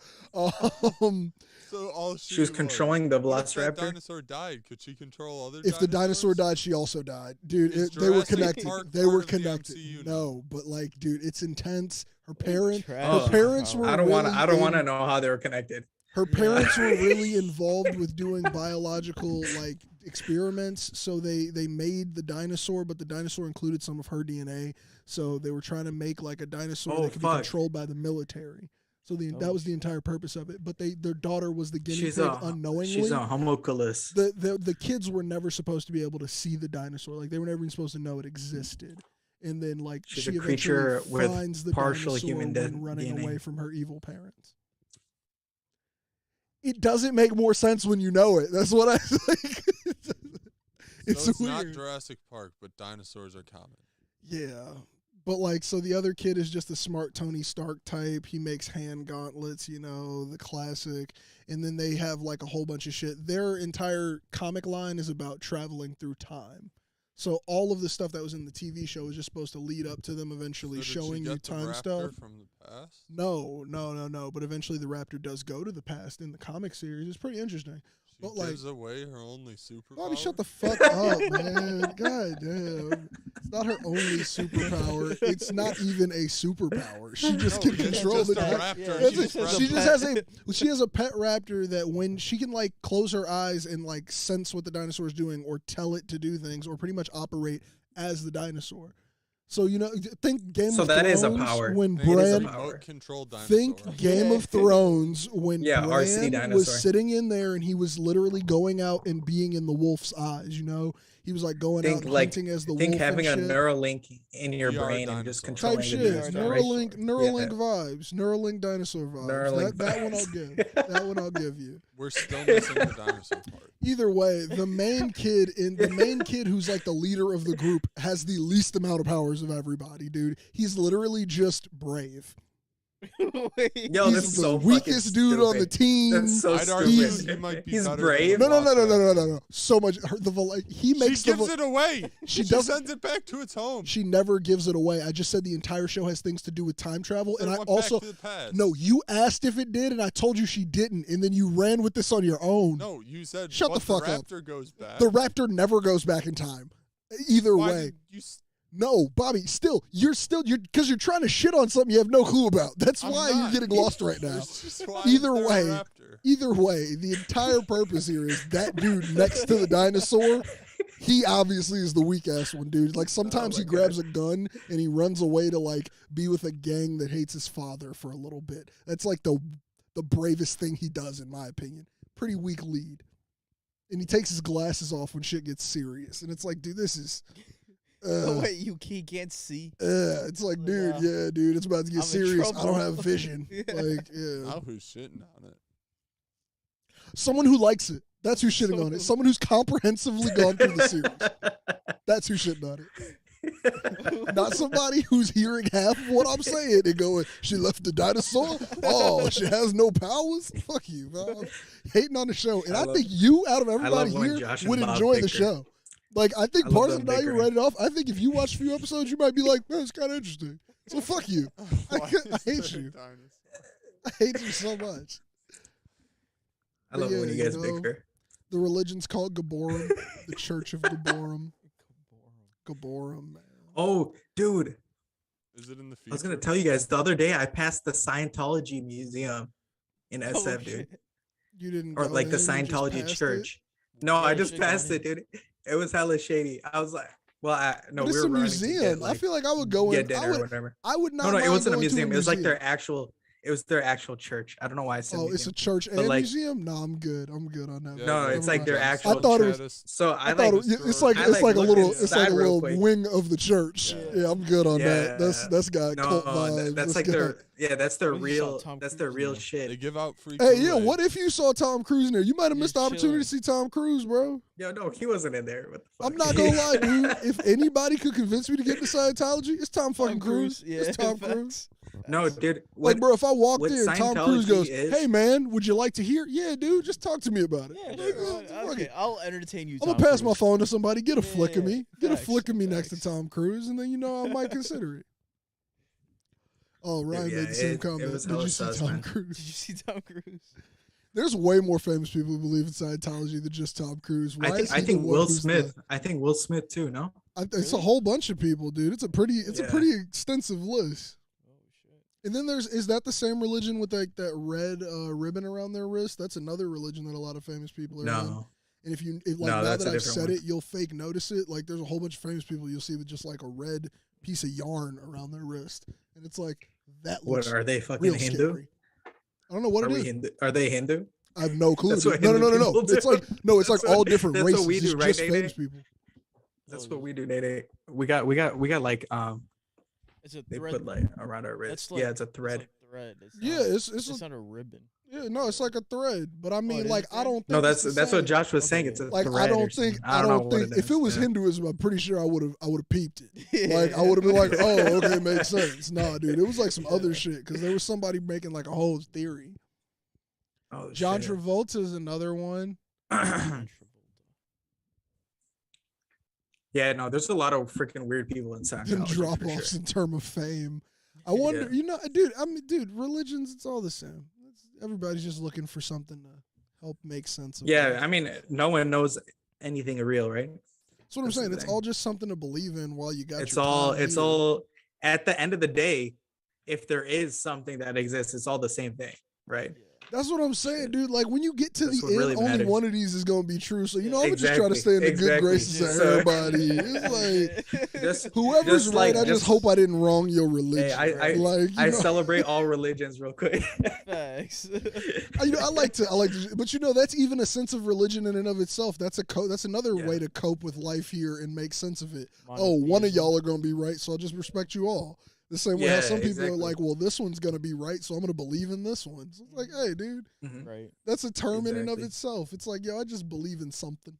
C: So all
A: She was controlling the
C: What if that
A: Velociraptor.
C: dinosaur died? Could she control other
B: If the dinosaur
C: dinosaurs?
B: died, she also died, dude.
C: Is
B: They were
C: Jurassic
B: connected.
C: Park
B: They
C: part
B: were
C: of the
B: connected.
C: MCU now?
B: No, but like, dude, it's intense. Her parents
A: Oh.
B: parents were
A: I don't want to.
B: really
A: I don't want to
B: in-
A: know how they were connected.
B: Her parents were really involved with doing biological like experiments. So they made the dinosaur, but the dinosaur included some of her DNA. So they were trying to make like a dinosaur
A: Oh,
B: that could
A: fuck.
B: be controlled by the military. So that was the entire purpose of it. But their daughter was the guinea pig unknowingly.
A: She's a homunculus.
B: The kids were never supposed to be able to see the dinosaur. Like they were never even supposed to know it existed. And then like
A: She's
B: she
A: a creature
B: eventually finds the
A: partial
B: dinosaur
A: human
B: when running
A: DNA.
B: away from her evil parents. It doesn't make more sense when you know it. That's what I like. It's
C: so it's
B: weird.
C: not Jurassic Park, but dinosaurs are common.
B: Yeah. But like, so the other kid is just a smart Tony Stark type. He makes hand gauntlets, the classic. And then they have like a whole bunch of shit. Their entire comic line is about traveling through time. So all of the stuff that was in the TV show is just supposed to lead up to them eventually
C: So did
B: showing
C: she
B: you
C: get the
B: time
C: raptor
B: stuff.
C: from the past?
B: No. But eventually the raptor does go to the past in the comic series. It's pretty interesting.
C: She
B: But, like-
C: gives away her only superpower.
B: Bobby, shut the fuck up, man. God damn. It's not her only superpower. It's not even a superpower. She just can
C: it's
B: control
C: just
B: the
C: a
B: time.
C: raptor.
B: That's
C: She's
B: it.
C: from-
B: She has a pet raptor that when she can like close her eyes and like sense what the dinosaur is doing or tell it to do things or pretty much operate as the dinosaur. So think Game
A: So
B: of
A: that
B: Thrones
A: is a power.
B: when
C: It is a
B: Bran
A: power.
C: remote-controlled dinosaur.
B: think Game of Thrones when
A: Yeah, RC
B: Bran
A: dinosaur.
B: was sitting in there and he was literally going out and being in the wolf's eyes, He was like going out and hunting as the wolf
A: Think having a
B: and shit.
A: Neuralink in your
C: VR
A: brain and just
C: dinosaur.
A: controlling
B: Type
A: the
B: shit.
A: dinosaur, right?
B: Neuralink vibes. Neuralink dinosaur vibes.
A: Neuralink
B: That one I'll
A: vibes.
B: give. That one I'll give you.
C: We're still missing the dinosaur part.
B: Either way, the main kid who's like the leader of the group has the least amount of powers of everybody, dude. He's literally just brave.
D: Wait.
A: Yo,
B: He's
A: that's
B: the
A: so
B: weakest
A: fucking
B: dude on the
A: stupid.
B: team.
A: That's so
C: I'd argue
A: stupid.
C: he might be
A: He's
C: better
A: brave.
C: than
B: No. So much. He makes
C: She gives it away.
B: She
C: She
B: doesn't-
C: sends it back to its home.
B: She never gives it away. I just said the entire show has things to do with time travel, and
C: It
B: I
C: went
B: also
C: back to the past.
B: no. You asked if it did, and I told you she didn't, and then you ran with this on your own.
C: No, you said
B: Shut the
C: but
B: fuck up.
C: raptor goes back.
B: The raptor never goes back in time. Either
C: Why
B: way.
C: did you
B: No, Bobby, you're because you're trying to shit on something you have no clue about. That's
C: I'm
B: why
C: not.
B: you're getting lost right now.
C: It's just why
B: Either
C: is there a
B: way,
C: raptor?
B: Either way, the entire purpose here is that dude next to the dinosaur. He obviously is the weak ass one, dude. Like sometimes he grabs a gun and he runs away to like be with a gang that hates his father for a little bit. That's like the bravest thing he does, in my opinion. Pretty weak lead. And he takes his glasses off when shit gets serious. And it's like, dude, this is
D: Wait, he can't see.
B: it's like, dude, yeah, dude, it's about to get
D: I'm in
B: serious. I
D: trouble.
B: don't have vision.
D: Yeah.
B: Like, yeah.
C: Now who's shitting on it?
B: Someone who likes it. That's who's shitting on it. Someone who's comprehensively gone through the series. That's who's shitting on it. Not somebody who's hearing half of what I'm saying and going, she left the dinosaur? Oh, she has no powers? Fuck you, man. Hating on the show. And I think you, out of everybody
A: when
B: here,
A: Josh and
B: would
A: Bob
B: enjoy the
A: bicker.
B: show. Like, I think
A: I love
B: Parson
A: them
B: and I, you
A: bickering.
B: write it off. I think if you watch a few episodes, you might be like, man, it's kind of interesting. So fuck you. I
C: Why
B: hate
C: is there a
B: you.
C: dinosaur?
B: I hate you so much.
A: I love it when
B: Yeah,
A: you guys
B: you know,
A: bicker.
B: The religion's called Gaborum, the Church of Gaborum. Gaborum, man.
A: Oh, dude,
C: Is it in the future?
A: I was gonna tell you guys the other day I passed the Scientology museum in
D: Oh,
A: SF, dude,
D: shit.
B: You didn't
A: or
B: go
A: like the
B: in, you just
A: Scientology
B: passed
A: church. No,
D: Yeah,
A: I
D: you
A: just
D: should've gone
A: passed it,
D: in.
A: dude. It was hella shady. I was like, well, no,
B: But
A: we
B: it's
A: were
B: a
A: running to
B: museum.
A: get,
B: I
A: like,
B: feel like I would go
A: get
B: in.
A: dinner or whatever.
B: I would not.
A: No, it
B: mind
A: wasn't a
B: going to
A: museum. It was like their actual. It was their actual church. I don't know why I said
B: Oh,
A: museum.
B: it's a church and
A: like-
B: museum. No, I'm good. I'm good on that.
C: Yeah,
A: No,
B: Never
A: it's like
B: mind.
A: their
B: I
A: actual
B: thought it was.
A: So
B: I
A: I
B: thought
A: like.
B: it's like
A: I,
B: it's like a
A: looked
B: little it's
A: inside
B: like a
A: real
B: little
A: quick.
B: wing of the church.
C: Yeah.
B: Yeah, I'm good on
A: Yeah.
B: that. That's got cult
A: No,
B: vibes.
A: that's like
B: got-
A: that's their
D: When you saw
A: real.
D: Tom
A: That's their
D: Cruise
A: real
D: in there.
A: shit.
C: They give out free.
B: Hey, yeah.
C: Kool-Aid.
B: What if you saw Tom Cruise in there? You might have
D: You're
B: missed the opportunity to
D: chilling.
B: see Tom Cruise, bro.
A: Yo, no, he wasn't in there. What the fuck?
B: I'm not gonna lie, dude. If anybody could convince me to get into Scientology, it's Tom fucking Cruise.
D: Yeah,
B: It's Tom
D: facts.
B: Cruise.
A: No, dude.
B: Like,
A: What,
B: bro, if I walked
A: what
B: in, Tom Cruise
A: Scientology
B: goes,
A: is-
B: "Hey, man, would you like to hear?" Yeah, dude, just talk to me about it.
D: Yeah,
B: Like,
D: sure.
B: fuck
D: Okay,
B: it.
D: I'll entertain you.
B: I'm
D: Tom
B: gonna pass my
D: Cruise.
B: phone to somebody, get a flick of
D: Yeah,
B: me, get a
D: facts,
B: flick of me next to
D: facts.
B: Tom Cruise, and then I might consider it. Oh, Ryan
A: Yeah,
B: made the same
A: it
B: comment.
A: was
B: Did
A: hella
B: you see
A: sus,
B: Tom
A: man.
D: Did
B: Cruise?
D: you see Tom Cruise?
B: There's way more famous people who believe in Scientology than just Tom Cruise. Why is he
A: I
B: the
A: think
B: one
A: Will
B: who's
A: Smith. I think Will Smith too. No.
B: it's a whole bunch of people, dude. It's a pretty
A: Yeah.
B: extensive list.
D: Oh shit.
B: And then is that the same religion with like that red ribbon around their wrist? That's another religion that a lot of famous people are in.
A: No.
B: And if now
A: that's
B: that
A: a
B: I've
A: different
B: said
A: one.
B: it, you'll fake notice it. Like there's a whole bunch of famous people you'll see with just like a red piece of yarn around their wrist, and it's like that
A: What
B: looks
A: are they fucking
B: real
A: Hindu?
B: scary. I don't know what
A: Are
B: it
A: we
B: is.
A: Hindu? Are they Hindu?
B: I have no clue.
A: That's what
B: No.
A: Hindu people
B: It's
A: do.
B: like it's like
A: That's
B: all
A: what-
B: different
A: that's
B: races.
A: what we
B: It's
A: do, right,
B: just
A: Nene?
B: famous people.
A: That's what we do, Nene. We got like
D: It's a
A: they
D: thread.
A: put like around our wrist.
D: That's like,
A: Yeah, it's a thread.
D: It's a thread. It's
B: Yeah,
D: not,
B: it's
D: it's
B: a,
D: not a ribbon.
B: yeah, no, it's like a thread. But I
D: it
B: mean,
D: is
B: like
D: a
B: I
D: thread?
B: don't think
A: No,
B: it's the
A: that's what
B: same.
A: Josh was saying.
D: Okay.
A: It's a
B: Like
A: thread.
B: I
A: or
B: don't think
A: something. I don't know what it
B: if it
A: is.
B: was
A: Yeah.
B: Hinduism, I'm pretty sure I would have peeped it. Like I would have been like, oh, okay, makes sense. Nah, dude, it was like some other shit because there was somebody making like a whole theory.
A: Oh,
B: John
A: shit.
B: Travolta is another one.
A: Yeah, no, there's a lot of freaking weird people in Scientology.
B: Them
A: for
B: drop offs
A: sure.
B: in term of fame. I wonder,
A: Yeah.
B: dude. I mean, dude, religions, it's all the same. Everybody's just looking for something to help make sense of.
A: Yeah,
B: life.
A: I mean, no one knows anything real, right?
B: That's what I'm
A: that's the
B: saying. It's
A: thing.
B: all just something to believe in while you got.
A: It's
B: your
A: all.
B: time
A: It's
B: here.
A: all. At the end of the day, if there is something that exists, it's all the same thing, right?
B: That's what I'm saying, dude. Like when you get to
A: That's
B: the
A: what
B: end,
A: really
B: only
A: matters.
B: one of these is gonna be true. So I'm just trying to
A: Exactly,
B: stay in the good
A: exactly.
B: graces of
A: So-
B: everybody. It's like
A: Just
B: whoever's
A: just
B: right.
A: like-
B: I just hope I didn't wrong your religion.
A: Hey, I
B: like you
A: I
B: know,
A: celebrate all religions real quick.
D: Facts.
B: I like to, but that's even a sense of religion in and of itself. That's that's another
A: Yeah.
B: way to cope with life here and make sense of it. Oh, one of
D: Monotheism.
B: y'all are gonna be right, so I'll just respect you all. The same way how
A: Yeah,
B: some people
A: exactly.
B: are like, well, this one's gonna be right, so I'm gonna believe in this one. So it's like, hey, dude,
A: Mhm.
D: Right.
B: that's a term in and of
A: Exactly.
B: itself. It's like, yo, I just believe in something.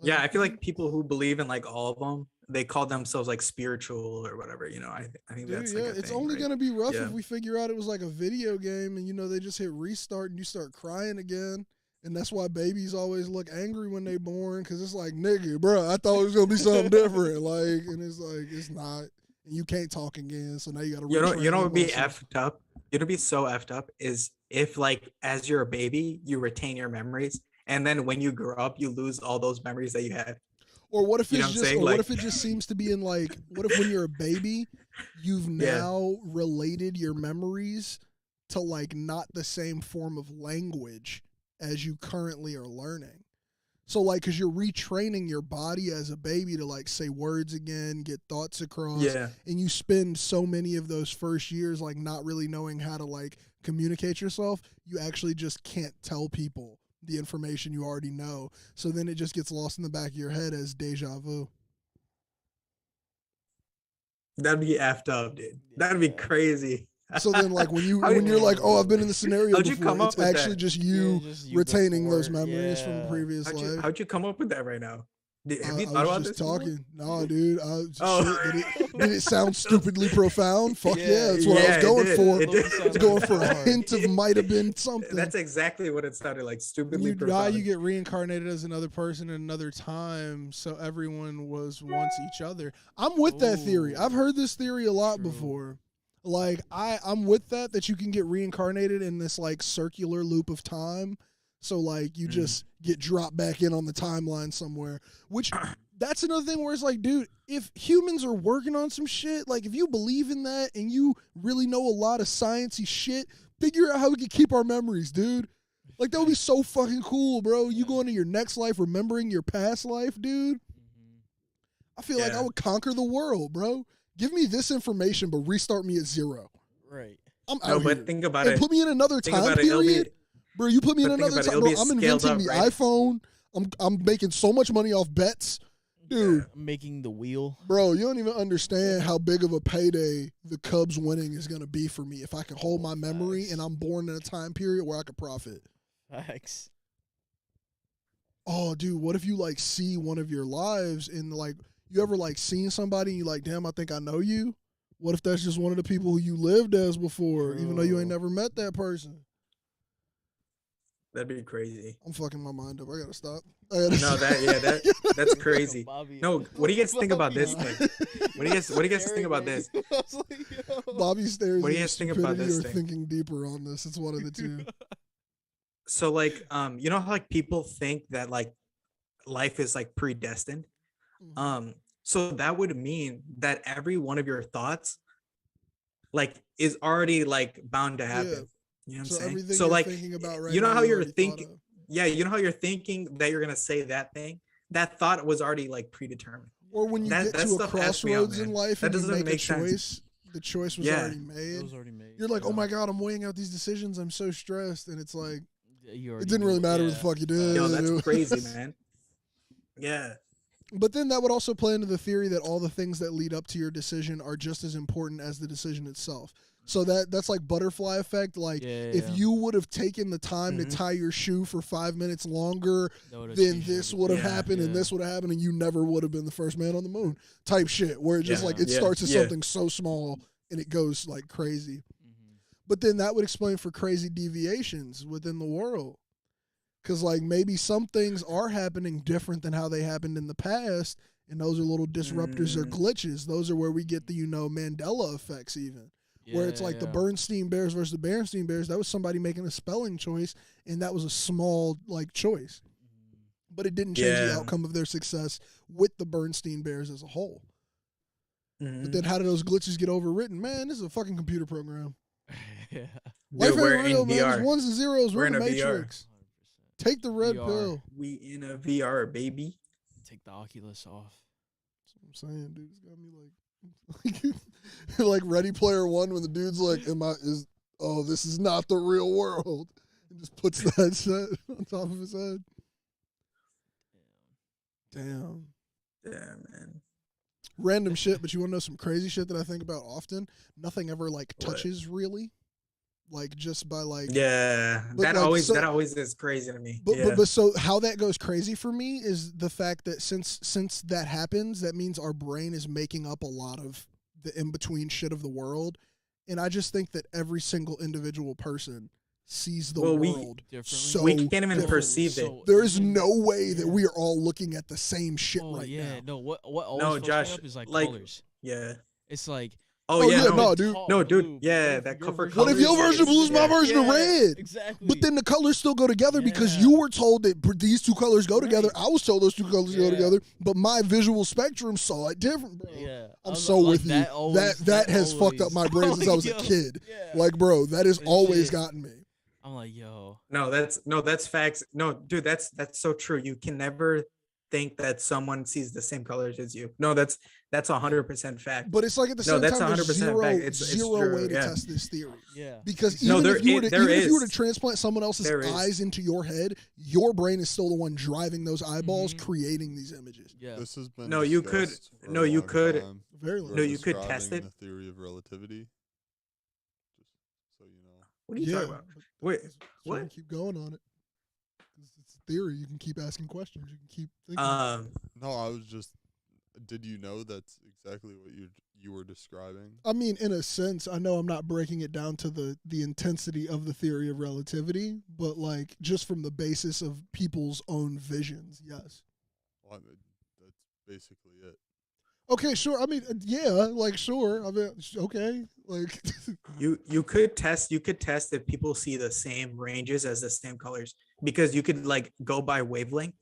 A: Yeah, I feel like people who believe in like all of them, they call themselves like spiritual or whatever. I think
B: Dude,
A: that's
B: yeah,
A: like a
B: it's
A: thing,
B: only
A: right?
B: gonna be rough
A: Yeah.
B: if we figure out it was like a video game and they just hit restart and you start crying again. And that's why babies always look angry when they born, because it's like, nigga, bro, I thought it was gonna be something different. Like, and it's like it's not. And you can't talk again, so now you gotta
A: You know
B: retrain
A: what
B: that
A: would be
B: muscle.
A: effed up? It'd be so effed up is if like as you're a baby, you retain your memories, and then when you grow up, you lose all those memories that you had.
B: Or what if
A: You know
B: it's
A: what I'm
B: just
A: saying?
B: or what
A: Like-
B: if it just seems to be in like what if when you're a baby, you've
A: Yeah.
B: now related your memories to like not the same form of language as you currently are learning. So like cuz you're retraining your body as a baby to like say words again, get thoughts across,
A: Yeah,
B: and you spend so many of those first years like not really knowing how to like communicate yourself, you actually just can't tell people the information you already know. So then it just gets lost in the back of your head as deja vu.
A: that'd be effed up, dude. That'd be
D: Yeah.
A: crazy.
B: So then like when
A: How
B: you're
A: did-
B: like, oh, I've been in the scenario
A: How'd you
B: before,
A: come up
B: it's
A: with
B: actually
A: that?
B: just you
D: just you
B: retaining those
D: before,
B: memories from a
D: yeah.
B: previous
A: How'd
B: life.
A: you come up with that right now? Have you
B: I
A: thought
B: was
A: about
B: just
A: this? before?
B: talking. No, dude.
A: Oh.
B: Did it sound stupidly profound? Fuck yeah, that's what I
A: Yeah,
B: was
A: it
B: going
A: did.
B: for.
A: It
B: I
A: did.
B: was going for a hint of might have been something.
A: That's exactly what it sounded like.
B: When
A: Stupidly
B: you die,
A: profound.
B: you get reincarnated as another person in another time, so everyone was once each other. I'm with that theory.
D: Ooh.
B: I've heard this theory a lot
D: True.
B: before. Like I'm with that you can get reincarnated in this like circular loop of time. So like you just get dropped back in on the timeline somewhere. Which that's another thing where it's like, dude, if humans are working on some shit, like if you believe in that and you really know a lot of sciencey shit, figure out how we can keep our memories, dude. Like that would be so fucking cool, bro. You go into your next life remembering your past life, dude. I feel like I
A: Yeah.
B: would conquer the world, bro. Give me this information, but restart me at 0.
D: Right.
B: I'm
A: No,
B: out
A: but
B: here.
A: think about
B: And
A: it.
B: put me in another
A: Think
B: time
A: about it. It'll
B: period,
A: be
B: bro. You put me in
A: but think
B: another
A: about it,
B: time,
A: it'll
B: bro.
A: be
B: I'm
A: scaled
B: inventing the
A: up, right?
B: iPhone. I'm making so much money off bets, dude.
D: Making the wheel.
B: Bro, you don't even understand how big of a payday the Cubs winning is gonna be for me if I can hold my memory
D: Facts.
B: and I'm born in a time period where I could profit.
D: Facts.
B: Oh, dude, what if you like see one of your lives and like you ever like seen somebody and you like, damn, I think I know you? What if that's just one of the people who you lived as before, even though you ain't
D: True.
B: never met that person?
A: That'd be crazy.
B: I'm fucking my mind up. I gotta stop.
A: No, that's crazy.
D: Bobby.
A: No, what do you guys think about this
D: Bobby.
A: thing? What do you guys think about this?
D: I was like, yo.
B: Bobby stares
A: What do
B: at
A: you guys think about
B: stupidity
A: this
B: or
A: thing?
B: thinking deeper on this. It's one of the two.
A: So like you know how like people think that like life is like predestined? So that would mean that every one of your thoughts like is already like bound to happen.
B: Yeah.
A: You know what
B: So
A: I'm saying?
B: everything
A: So
B: you're
A: like
B: thinking about right
A: you know
B: now,
A: how
B: you
A: you're
B: already thought
A: thinking
B: of.
A: yeah, you know how you're thinking that you're gonna say that thing? That thought was already like predetermined.
B: Or when you
A: That
B: get to a
A: stuff has me out,
B: crossroads in
A: man.
B: life
A: That
B: and you
A: doesn't
B: make a
A: make sense.
B: choice, the choice was
A: Yeah.
B: already
D: It
B: made.
D: was already made.
B: You're like, oh
D: yeah.
B: my god, I'm weighing out these decisions. I'm so stressed, and it's like
D: You
B: it
D: already
B: didn't really
D: knew-
B: matter what the
D: yeah.
B: fuck you did.
A: Yo,
B: It
A: that's
B: was-
A: crazy, man. Yeah.
B: But then that would also play into the theory that all the things that lead up to your decision are just as important as the decision itself. So that's like butterfly effect. Like if
D: Yeah.
B: you would have taken the time to
A: Mhm.
B: tie your shoe for 5 minutes longer,
D: That would've
B: then
D: changed
B: this
D: everything.
B: would have
A: Yeah.
B: happened and
D: Yeah.
B: this would have happened and you never would have been the first man on the moon type shit. Where it just
A: Yeah.
B: like it
A: Yeah.
B: starts as
A: Yeah.
B: something so small and it goes like crazy.
D: Mhm.
B: But then that would explain for crazy deviations within the world. Because, like, maybe some things are happening different than how they happened in the past, and those are little disruptors or
A: Mm.
B: glitches. Those are where we get the, Mandela effects, even. Where it's like the Bernstein Bears versus the Berenstein Bears. That was somebody making a spelling choice, and that was a small, like, choice. But it didn't change the
A: Yeah.
B: outcome of their success with the Bernstein Bears as a whole.
A: Mhm.
B: But then how do those glitches get overwritten? Man, this is a fucking computer program.
D: Yeah.
B: Life
A: Dude, we're
B: ain't real,
A: in
B: man.
A: VR.
B: It's ones and zeros. We're
A: We're
B: in the
A: in a VR.
B: Matrix. Take the red
D: VR.
B: pill.
A: We in a VR, baby.
D: Take the Oculus off.
B: That's what I'm saying, dude. It's got me like Ready Player One when the dude's like, this is not the real world. And just puts the headset on top of his head. Damn.
A: Yeah, man.
B: Random shit, but you want to know some crazy shit that I think about often? Nothing ever like
A: What?
B: touches really. Like just by like
A: Yeah,
B: But,
A: that
B: like,
A: always
B: so-
A: that always is crazy to me.
B: But,
A: Yeah.
B: but so how that goes crazy for me is the fact that since that happens, that means our brain is making up a lot of the in between shit of the world, and I just think that every single individual person sees the
A: Well, we-
B: world
D: Differently.
B: so
A: We can't even
B: differently.
A: perceive it.
D: So
B: There is
D: even-
B: no way that
D: yeah.
B: we are all looking at the same shit
D: Oh
B: right
D: yeah,
B: now.
D: no. What always
A: No,
D: fucks me
A: Josh,
D: up is like,
A: like-
D: colors.
A: yeah.
D: It's like
A: Oh,
B: Oh,
A: yeah,
B: yeah,
A: no,
B: no, dude.
A: No, dude,
D: blue, but
A: yeah,
D: what if
A: that
D: your
A: color
D: version
B: What if
A: colors
B: your version of blue is my
A: yeah.
B: version of red?
D: Exactly.
B: But then the colors still go together because
D: Yeah.
B: you were told that these two colors go together.
D: Right.
B: I was told those two colors go
D: Yeah.
B: together, but my visual spectrum saw it different, bro.
D: yeah,
B: I'm
D: I was
B: so
D: like,
B: with you.
D: that always-
B: That has fucked up
D: always-
B: my brain since I was a
D: Yo,
B: kid.
D: Yeah.
B: Like, bro, that has
D: That
B: always
D: shit.
B: gotten me.
D: I'm like, yo.
A: No, that's facts. No, dude, that's so true. You can never think that someone sees the same colors as you. No, that's 100% fact.
B: But it's like at the
A: No,
B: same
A: that's
B: time, there's
A: 100%
B: zero,
A: fact. It's
B: zero
A: true,
B: way to
A: yeah.
B: test this theory.
D: Yeah.
B: Because
A: No,
B: even
A: there
B: if you were
A: i-
B: to,
A: there
B: even if you were to
A: is.
B: transplant someone else's
A: There is.
B: eyes into your head, your brain is still the one driving those eyeballs,
D: Mhm.
B: creating these images.
D: Yeah.
C: This has been
A: No, you could-
C: discussed for a
A: no, you
C: long
A: could-
C: time.
B: Very
C: We're
A: No, you could test
C: describing
A: it.
C: The theory of relativity. Just so you know.
A: What are you talking about?
B: but
A: Wait,
B: that's why we
A: what?
B: keep going on it. 'Cause it's a theory. You can keep asking questions. You can keep thinking.
C: No, I was just. Did you know that's exactly what you were describing?
B: I mean, in a sense, I know I'm not breaking it down to the intensity of the theory of relativity, but like just from the basis of people's own visions, yes.
C: Well, I mean, that's basically it.
B: Okay, sure. I mean, yeah, like sure. I mean, okay, like
A: You could test if people see the same ranges as the same colors, because you could like go by wavelength,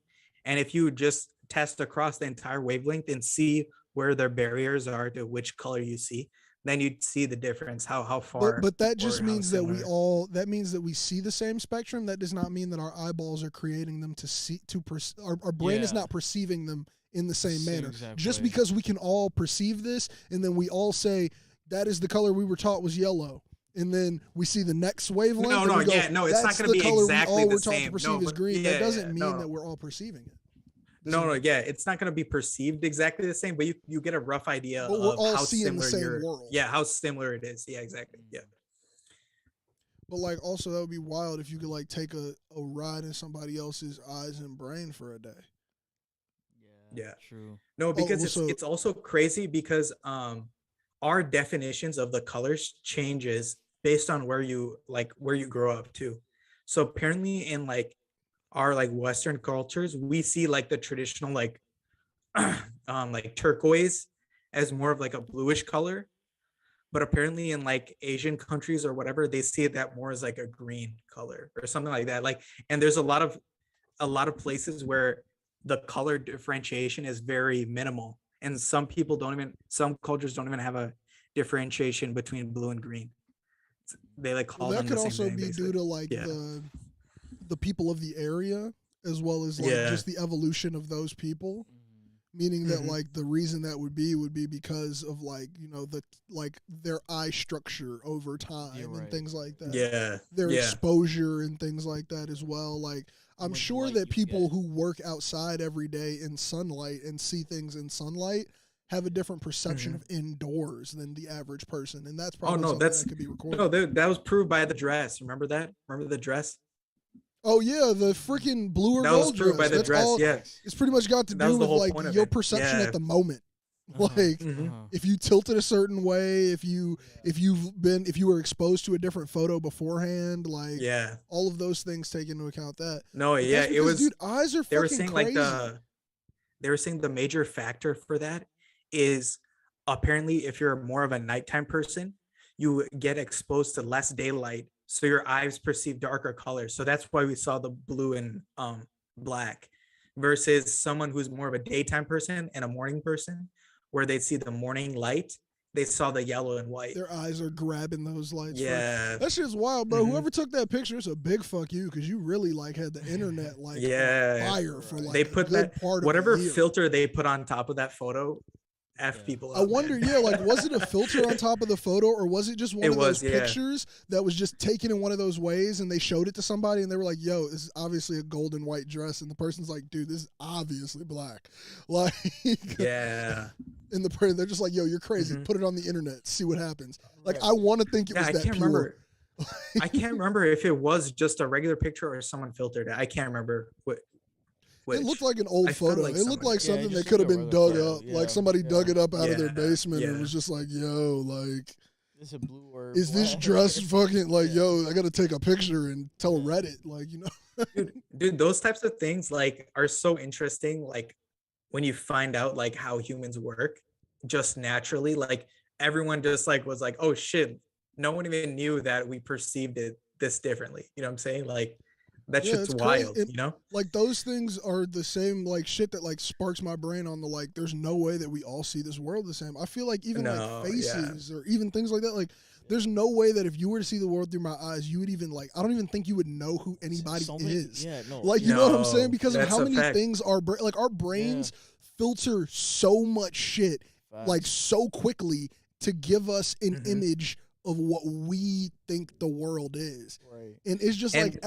A: and if you just test across the entire wavelength and see where their barriers are to which color you see, then you'd see the difference, how far.
B: but that just
A: or how
B: means that
A: similar.
B: that means that we see the same spectrum. That does not mean that our eyeballs are creating them our brain is
D: Yeah.
B: not perceiving them in the same
D: Same
B: manner.
D: exact
B: Just
D: way.
B: because we can all perceive this and then we all say that is the color we were taught was yellow. And then we see the next wavelength.
A: No,
B: and
A: no,
B: we go,
A: yeah, no, it's not
B: "That's
A: gonna
B: the
A: be
B: color
A: exactly
B: we all
A: the
B: were taught to
A: same.
B: perceive
A: No,
B: as
A: but-
B: green.
A: yeah,
B: that doesn't
A: yeah,
B: mean
A: no.
B: that we're all perceiving it.
A: No, yeah, it's not going to be perceived exactly the same, but you get a rough idea
B: But we're
A: of
B: all
A: how
B: seeing the
A: similar
B: same
A: your
B: world.
A: yeah, how similar it is. Yeah, exactly. Yeah.
B: But like also that would be wild if you could like take a ride in somebody else's eyes and brain for a day.
A: Yeah.
D: True.
A: No, because
B: also-
A: it's also crazy because our definitions of the colors changes based on where you grow up too. So apparently in like our like Western cultures, we see like the traditional like like turquoise as more of like a bluish color. But apparently in like Asian countries or whatever, they see that more as like a green color or something like that. Like, and there's a lot of places where the color differentiation is very minimal. And some cultures don't even have a differentiation between blue and green. They like call
B: Well, that
A: them
B: could
A: the same
B: also
A: thing,
B: be
A: basically.
B: due to like
A: Yeah.
B: the people of the area as well as like
A: Yeah.
B: just the evolution of those people. meaning that like the reason that would be because of like, you know, the like their eye structure over time and things like that.
A: Yeah.
B: Their exposure and things like that as well. Like I'm
D: much
B: sure
D: light
B: that
D: you
B: people
D: get.
B: who work outside every day in sunlight and see things in sunlight have a different perception of indoors than the average person, and that's probably something that could be recorded.
A: No, that was proved by the dress. Remember that? Remember the dress?
B: Oh yeah, the freaking blue or
A: That was
B: gold
A: proved
B: dress.
A: by the
B: That's
A: dress.
B: all.
A: Yeah.
B: It's pretty much got to
A: That
B: do
A: was the
B: with
A: whole
B: like
A: point of
B: your
A: it.
B: perception
A: Yeah.
B: at the moment. Like if you tilted a certain way, if you were exposed to a different photo beforehand, like all of those things take into account that.
A: No,
B: But
A: yeah,
B: that's
A: it
B: because,
A: was.
B: dude, eyes are
A: They were
B: fucking
A: saying
B: crazy.
A: they were saying the major factor for that is apparently if you're more of a nighttime person, you get exposed to less daylight, so your eyes perceive darker colors. So that's why we saw the blue and black, versus someone who's more of a daytime person and a morning person, where they'd see the morning light, they saw the yellow and white.
B: Their eyes are grabbing those lights.
A: Yeah,
B: that shit's wild, bro. Whoever took that picture, it's a big fuck you, because you really like had the internet like on fire for like
A: they
B: a
A: put
B: good
A: that
B: part
A: whatever
B: of a year.
A: filter they put on top of that photo, people.
B: I wonder, like, was it a filter on top of the photo, or was it just one of those pictures that was just taken in one of those ways, and they showed it to somebody, and they were like, "Yo, this is obviously a gold and white dress," and the person's like, "Dude, this is obviously black." Like, and they're just like, "Yo, you're crazy. Put it on the internet, see what happens." Like, I want to think it was that pure.
A: Remember. I can't remember if it was just a regular picture or someone filtered it. I can't remember what.
B: It looked like an old photo. It looked like something that could have been dug up. Like somebody dug it up out of their basement and was just like, "Yo, like,
D: is it blue or
B: is this dress fucking like, yo, I got to take a picture and tell Reddit, like, you know."
A: dude, those types of things like are so interesting. Like when you find out like how humans work, just naturally, like everyone just like was like, "Oh shit." No one even knew that we perceived it this differently. You know what I'm saying? Like that shit's wild, you know?
B: Like those things are the same like shit that like sparks my brain on the like there's no way that we all see this world the same. I feel like even like faces or even things like that, like there's no way that if you were to see the world through my eyes, you would even like I don't even think you would know who anybody is. Like you know what I'm saying? Because of how many things our brains filter so much shit like so quickly to give us an image of what we think the world is. And it's just like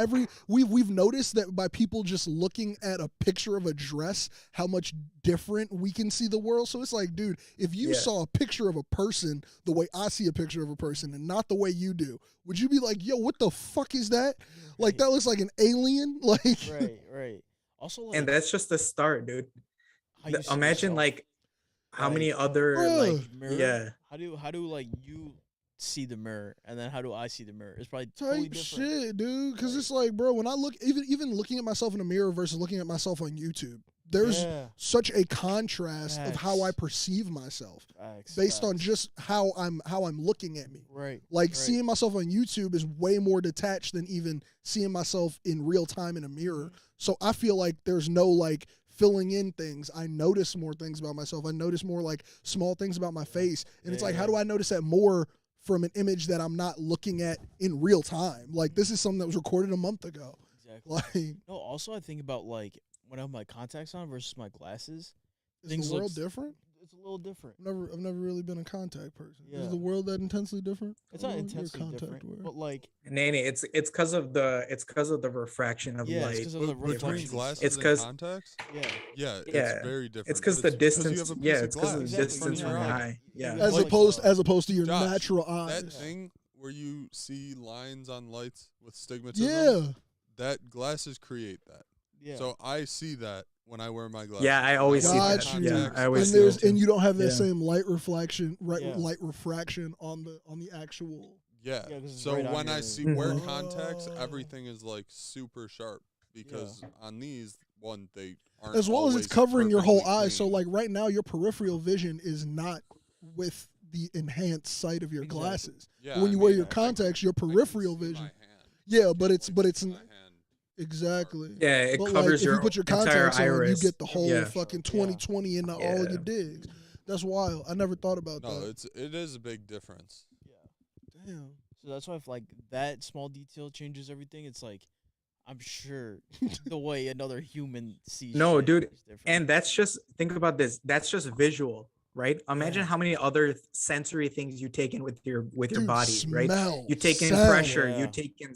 B: we've noticed that by people just looking at a picture of a dress, how much different we can see the world. So it's like, dude, if you saw a picture of a person the way I see a picture of a person and not the way you do, would you be like, "Yo, what the fuck is that?" Like that looks like an alien. Like
D: right. Also, like,
A: and that's just the start, dude. Imagine like how many other
D: mirror? How do like you see the mirror, and then how do I see the mirror? It's probably totally different.
B: Shit, dude. Because it's like, bro, when I look, even looking at myself in a mirror versus looking at myself on YouTube, there's such a contrast of how I perceive myself based on just how I'm looking at me. Like seeing myself on YouTube is way more detached than even seeing myself in real time in a mirror. So I feel like there's no like filling in things. I notice more things about myself. I notice more like small things about my face, and it's like, how do I notice that more from an image that I'm not looking at in real time? Like this is something that was recorded a month ago. Like
D: no, also I think about like when I have my contacts on versus my glasses.
B: Is the world different?
D: It's a little different.
B: I've never really been a contact person. Is the world that intensely different?
D: It's not intensely different, but like
A: Nene, it's because of the refraction of light.
D: It's because of the reflection.
C: Glasses and contacts? Yeah, it's very different.
A: It's because the distance. It's because of the
C: Exactly.
A: distance from your eye. Yeah.
B: As opposed to your natural eyes.
C: That thing where you see lines on lights with stigmatism.
B: Yeah.
C: That glasses create that. Yeah. So I see that when I wear my glasses.
A: Yeah, I always see that. Yeah, I always see that.
B: And you don't have that same light reflection, light refraction on the actual.
C: Yeah. So when I wear contacts, everything is like super sharp because on these they aren't.
B: As well as it's covering your whole eye. So like right now, your peripheral vision is not with the enhanced sight of your glasses.
C: Yeah,
B: when you wear your contacts, your peripheral vision. Yeah, but it's exactly.
A: Yeah, it
B: but
A: covers
B: like,
A: your
B: if you put your
A: entire
B: contacts on,
A: iris.
B: you get the whole fucking 20/20 into all of your digs. That's wild. I never thought about that.
C: No, it is a big difference.
B: Damn.
D: So that's why if like that small detail changes everything, it's like I'm sure the way another human sees
A: No,
D: shit
A: dude,
D: is different.
A: and that's just think about this. That's just visual, right? Imagine
D: Yeah.
A: how many other sensory things you take in with your
B: Dude,
A: body, right?
B: smell,
A: You take in
B: sound.
A: pressure,
D: Yeah.
A: you take in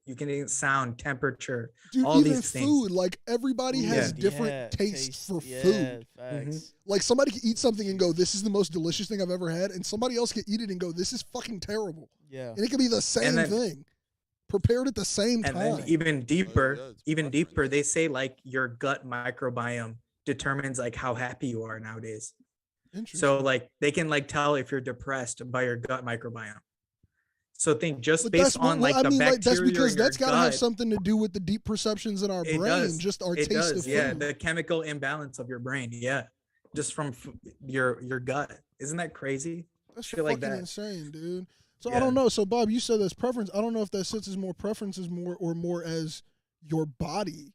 A: you can in sound, temperature,
B: Dude,
A: all
B: even
A: these things.
B: food, like everybody has
A: Food,
B: different taste for
D: yeah,
B: food.
D: Facts.
B: Like somebody can eat something and go, "This is the most delicious thing I've ever had," and somebody else can eat it and go, "This is fucking terrible."
D: Yeah.
B: And it can be the same
A: then-
B: thing, prepared at the same
A: And
B: time.
A: then even deeper,
C: yeah, it's
A: even deeper,
C: preference.
A: they say like your gut microbiome determines like how happy you are nowadays.
B: Interesting.
A: So like they can like tell if you're depressed by your gut microbiome. So think just
B: But
A: based on like the bacteria.
B: that's because
A: in your
B: that's got to have
A: gut,
B: something to do with the deep perceptions in our
A: it
B: brain,
A: does.
B: just our
A: It
B: taste
A: does,
B: of
A: yeah.
B: food.
A: The chemical imbalance of your brain, yeah, just from your gut. Isn't that crazy?
B: That's
A: shit like
B: fucking
A: that.
B: insane, dude. So I
A: Yeah.
B: don't know. So Bob, you said that's preference. I don't know if that sits as more preferences more or more as your body,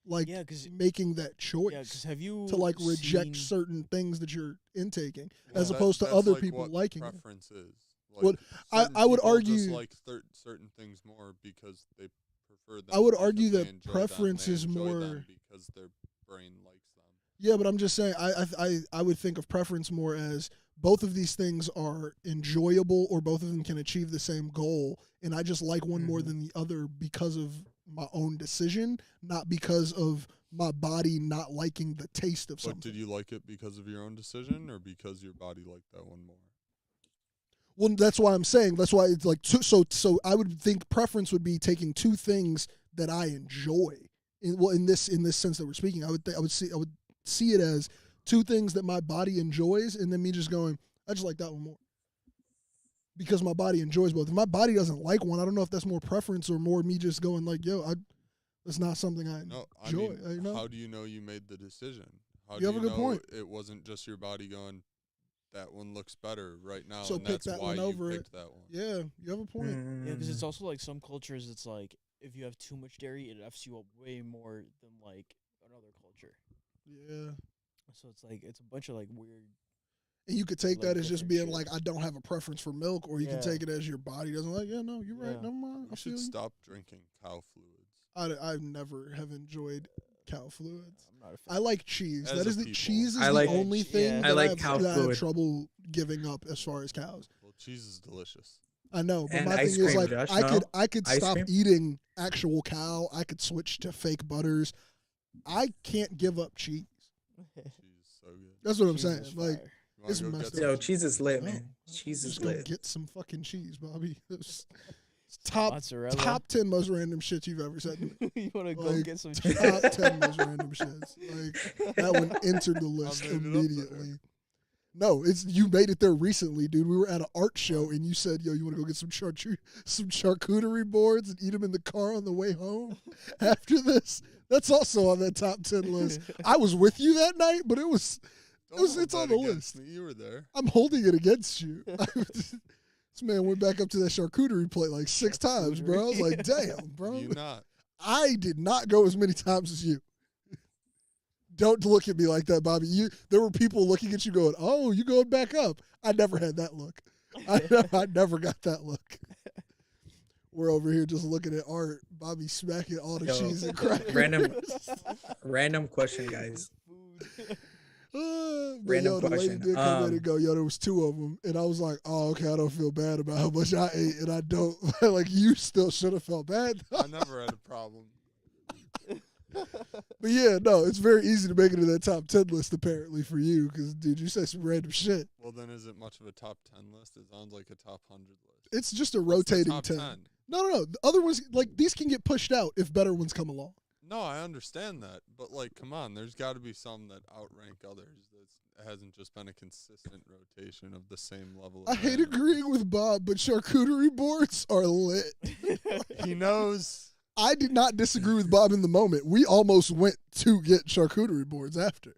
B: like
D: Yeah, 'cause-
B: making that choice.
D: Yeah, because have you
B: to like reject
D: seen-
B: certain things that you're intaking,
C: Well,
B: as
C: that-
B: opposed to
C: that's
B: other
C: like
B: people
C: what
B: liking it.
C: preference is. Like,
B: Well,
C: certain
B: I would
C: people just
B: argue-
C: like certain things more because they prefer them.
B: I would
C: because
B: argue
C: they
B: that
C: enjoy them,
B: preference
C: they
B: is
C: enjoy them
B: more-
C: because their brain likes them.
B: Yeah, but I'm just saying, I would think of preference more as both of these things are enjoyable, or both of them can achieve the same goal, and I just like one more
A: Mhm.
B: than the other because of my own decision, not because of my body not liking the taste of
C: But
B: something.
C: did you like it because of your own decision or because your body liked that one more?
B: Well, that's why I'm saying. That's why it's like so. I would think preference would be taking two things that I enjoy. In this sense that we're speaking, I would see it as two things that my body enjoys, and then me just going, I just like that one more because my body enjoys both. If my body doesn't like one, I don't know if that's more preference or more me just going like, yo, that's not something I
C: No, I
B: enjoy.
C: mean,
B: you know?
C: how do you know you made the decision? How
B: You
C: do
B: have a good
C: know
B: point.
C: It wasn't just your body going, that one looks better right now,
B: So
C: and
B: pick
C: that's
B: that
C: why
B: one
C: you
B: over
C: picked that one.
B: Yeah, you have a point.
D: Yeah, because it's
A: Mm.
D: also like some cultures, it's like if you have too much dairy, it F's you up way more than like another culture.
B: Yeah.
D: So it's like it's a bunch of like weird.
B: And you could take
D: Like
B: that as just
D: different
B: being
D: shit.
B: like, I don't have a preference for milk, or you can
D: Yeah.
B: take it as your body doesn't like. Yeah, no, you're right.
D: Yeah.
B: Never mind. I
C: You
B: feel
C: should
B: you.
C: stop drinking cow fluids.
B: I never have enjoyed cow fluids.
D: I'm not a fan.
B: I like cheese.
C: As
B: That
C: a
B: is the
C: people.
B: cheese is
A: I
B: the
A: like-
B: only
D: Yeah,
B: thing
D: I
B: that
A: like
B: have,
A: cow
B: that I have
A: fluid.
B: trouble giving up as far as cows.
C: Well, cheese is delicious.
B: I know, but
A: And
B: my
A: ice
B: thing is
A: cream,
B: like
A: Josh,
B: I could
A: Ice
B: stop
A: cream?
B: eating actual cow. I could switch to fake butters. I can't give up cheese.
C: Cheese is so good.
B: That's what I'm
D: Cheese
B: saying.
D: is
B: Like,
D: fire.
C: You wanna
B: It's
C: go get
B: messed
C: some
A: Yo,
B: up.
A: cheese is lit,
B: No.
A: man. Cheese is
B: just go
A: lit.
B: get some fucking cheese, Bobby. It's top
D: Mozzarella.
B: top 10 most random shit you've ever said to me.
D: You want to go
B: Like,
D: get some cheese?
B: Top 10 most random shits. Like that one entered the list
C: made it up there.
B: immediately. No, it's you made it there recently, dude. We were at an art show and you said, "Yo, you want to go get some charcuterie boards and eat them in the car on the way home after this?" That's also on that top 10 list. I was with you that night, but it's
C: Don't
B: on
C: hold
B: the
C: that against
B: list.
C: me. You were there.
B: I'm holding it against you. This man went back up to that charcuterie plate like 6 times, bro. I was like, "Damn, bro."
C: You not.
B: I did not go as many times as you. Don't look at me like that, Bobby. There were people looking at you going, "Oh, you going back up?" I never had that look. I never got that look. We're over here just looking at art. Bobby smacking all the
A: Yo,
B: cheese and crackers.
A: Random question, guys.
B: But
A: Random
B: yo, the lady
A: question.
B: did come in and go, "Yo, there was 2 of them," and I was like, "Oh, okay. I don't feel bad about how much I ate, and I don't like. You still should have felt bad."
C: I never had a problem.
B: But yeah, no, it's very easy to make it in that top 10 list apparently for you because, dude, you say some random shit.
C: Well, then is it much of a top 10 list? It sounds like a top 100 list.
B: It's just a
C: What's the
B: rotating
C: top
B: 10.
C: 10?
B: No. The other ones, like, these can get pushed out if better ones come along.
C: No, I understand that, but like, come on, there's got to be some that outrank others. That hasn't just been a consistent rotation of the same level. Of
B: I hate
C: random.
B: agreeing with Bob, but charcuterie boards are lit.
C: He knows.
B: I did not disagree with Bob in the moment. We almost went to get charcuterie boards after.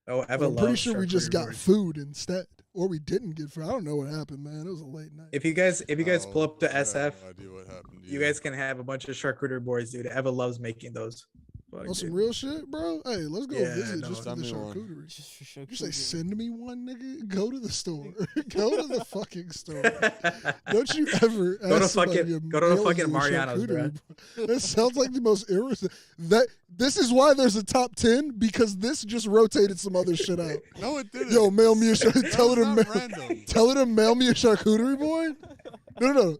A: Oh,
B: But I'm pretty sure we just got food instead. Or we didn't get food. I don't know what happened, man. It was a late night.
A: If you guys pull up to
C: I have
A: SF,
C: no idea what happened to
A: you guys can have a bunch of charcuterie boards, dude. Eva loves making those. Fuck,
B: On some
A: dude.
B: real shit, bro. Hey, let's go
A: Yeah,
B: visit
A: no,
B: just for the
C: send me one.
B: charcuterie.
D: Just for sure.
B: You say send me one, nigga? Go to the store. Go to the fucking store.
A: go
B: Don't you ever
A: to
B: ask somebody to
A: fucking go to
B: mail
A: fucking
B: you a
A: Mariano's, bro.
B: charcuterie, bro. That sounds like the most irresponsible. This is why there's a top 10 because this just rotated some other shit out.
C: No, it didn't.
B: Yo, mail me a
C: That
B: tell
C: was
B: her to
C: not
B: mail,
C: random.
B: tell her to mail me a charcuterie boy. No.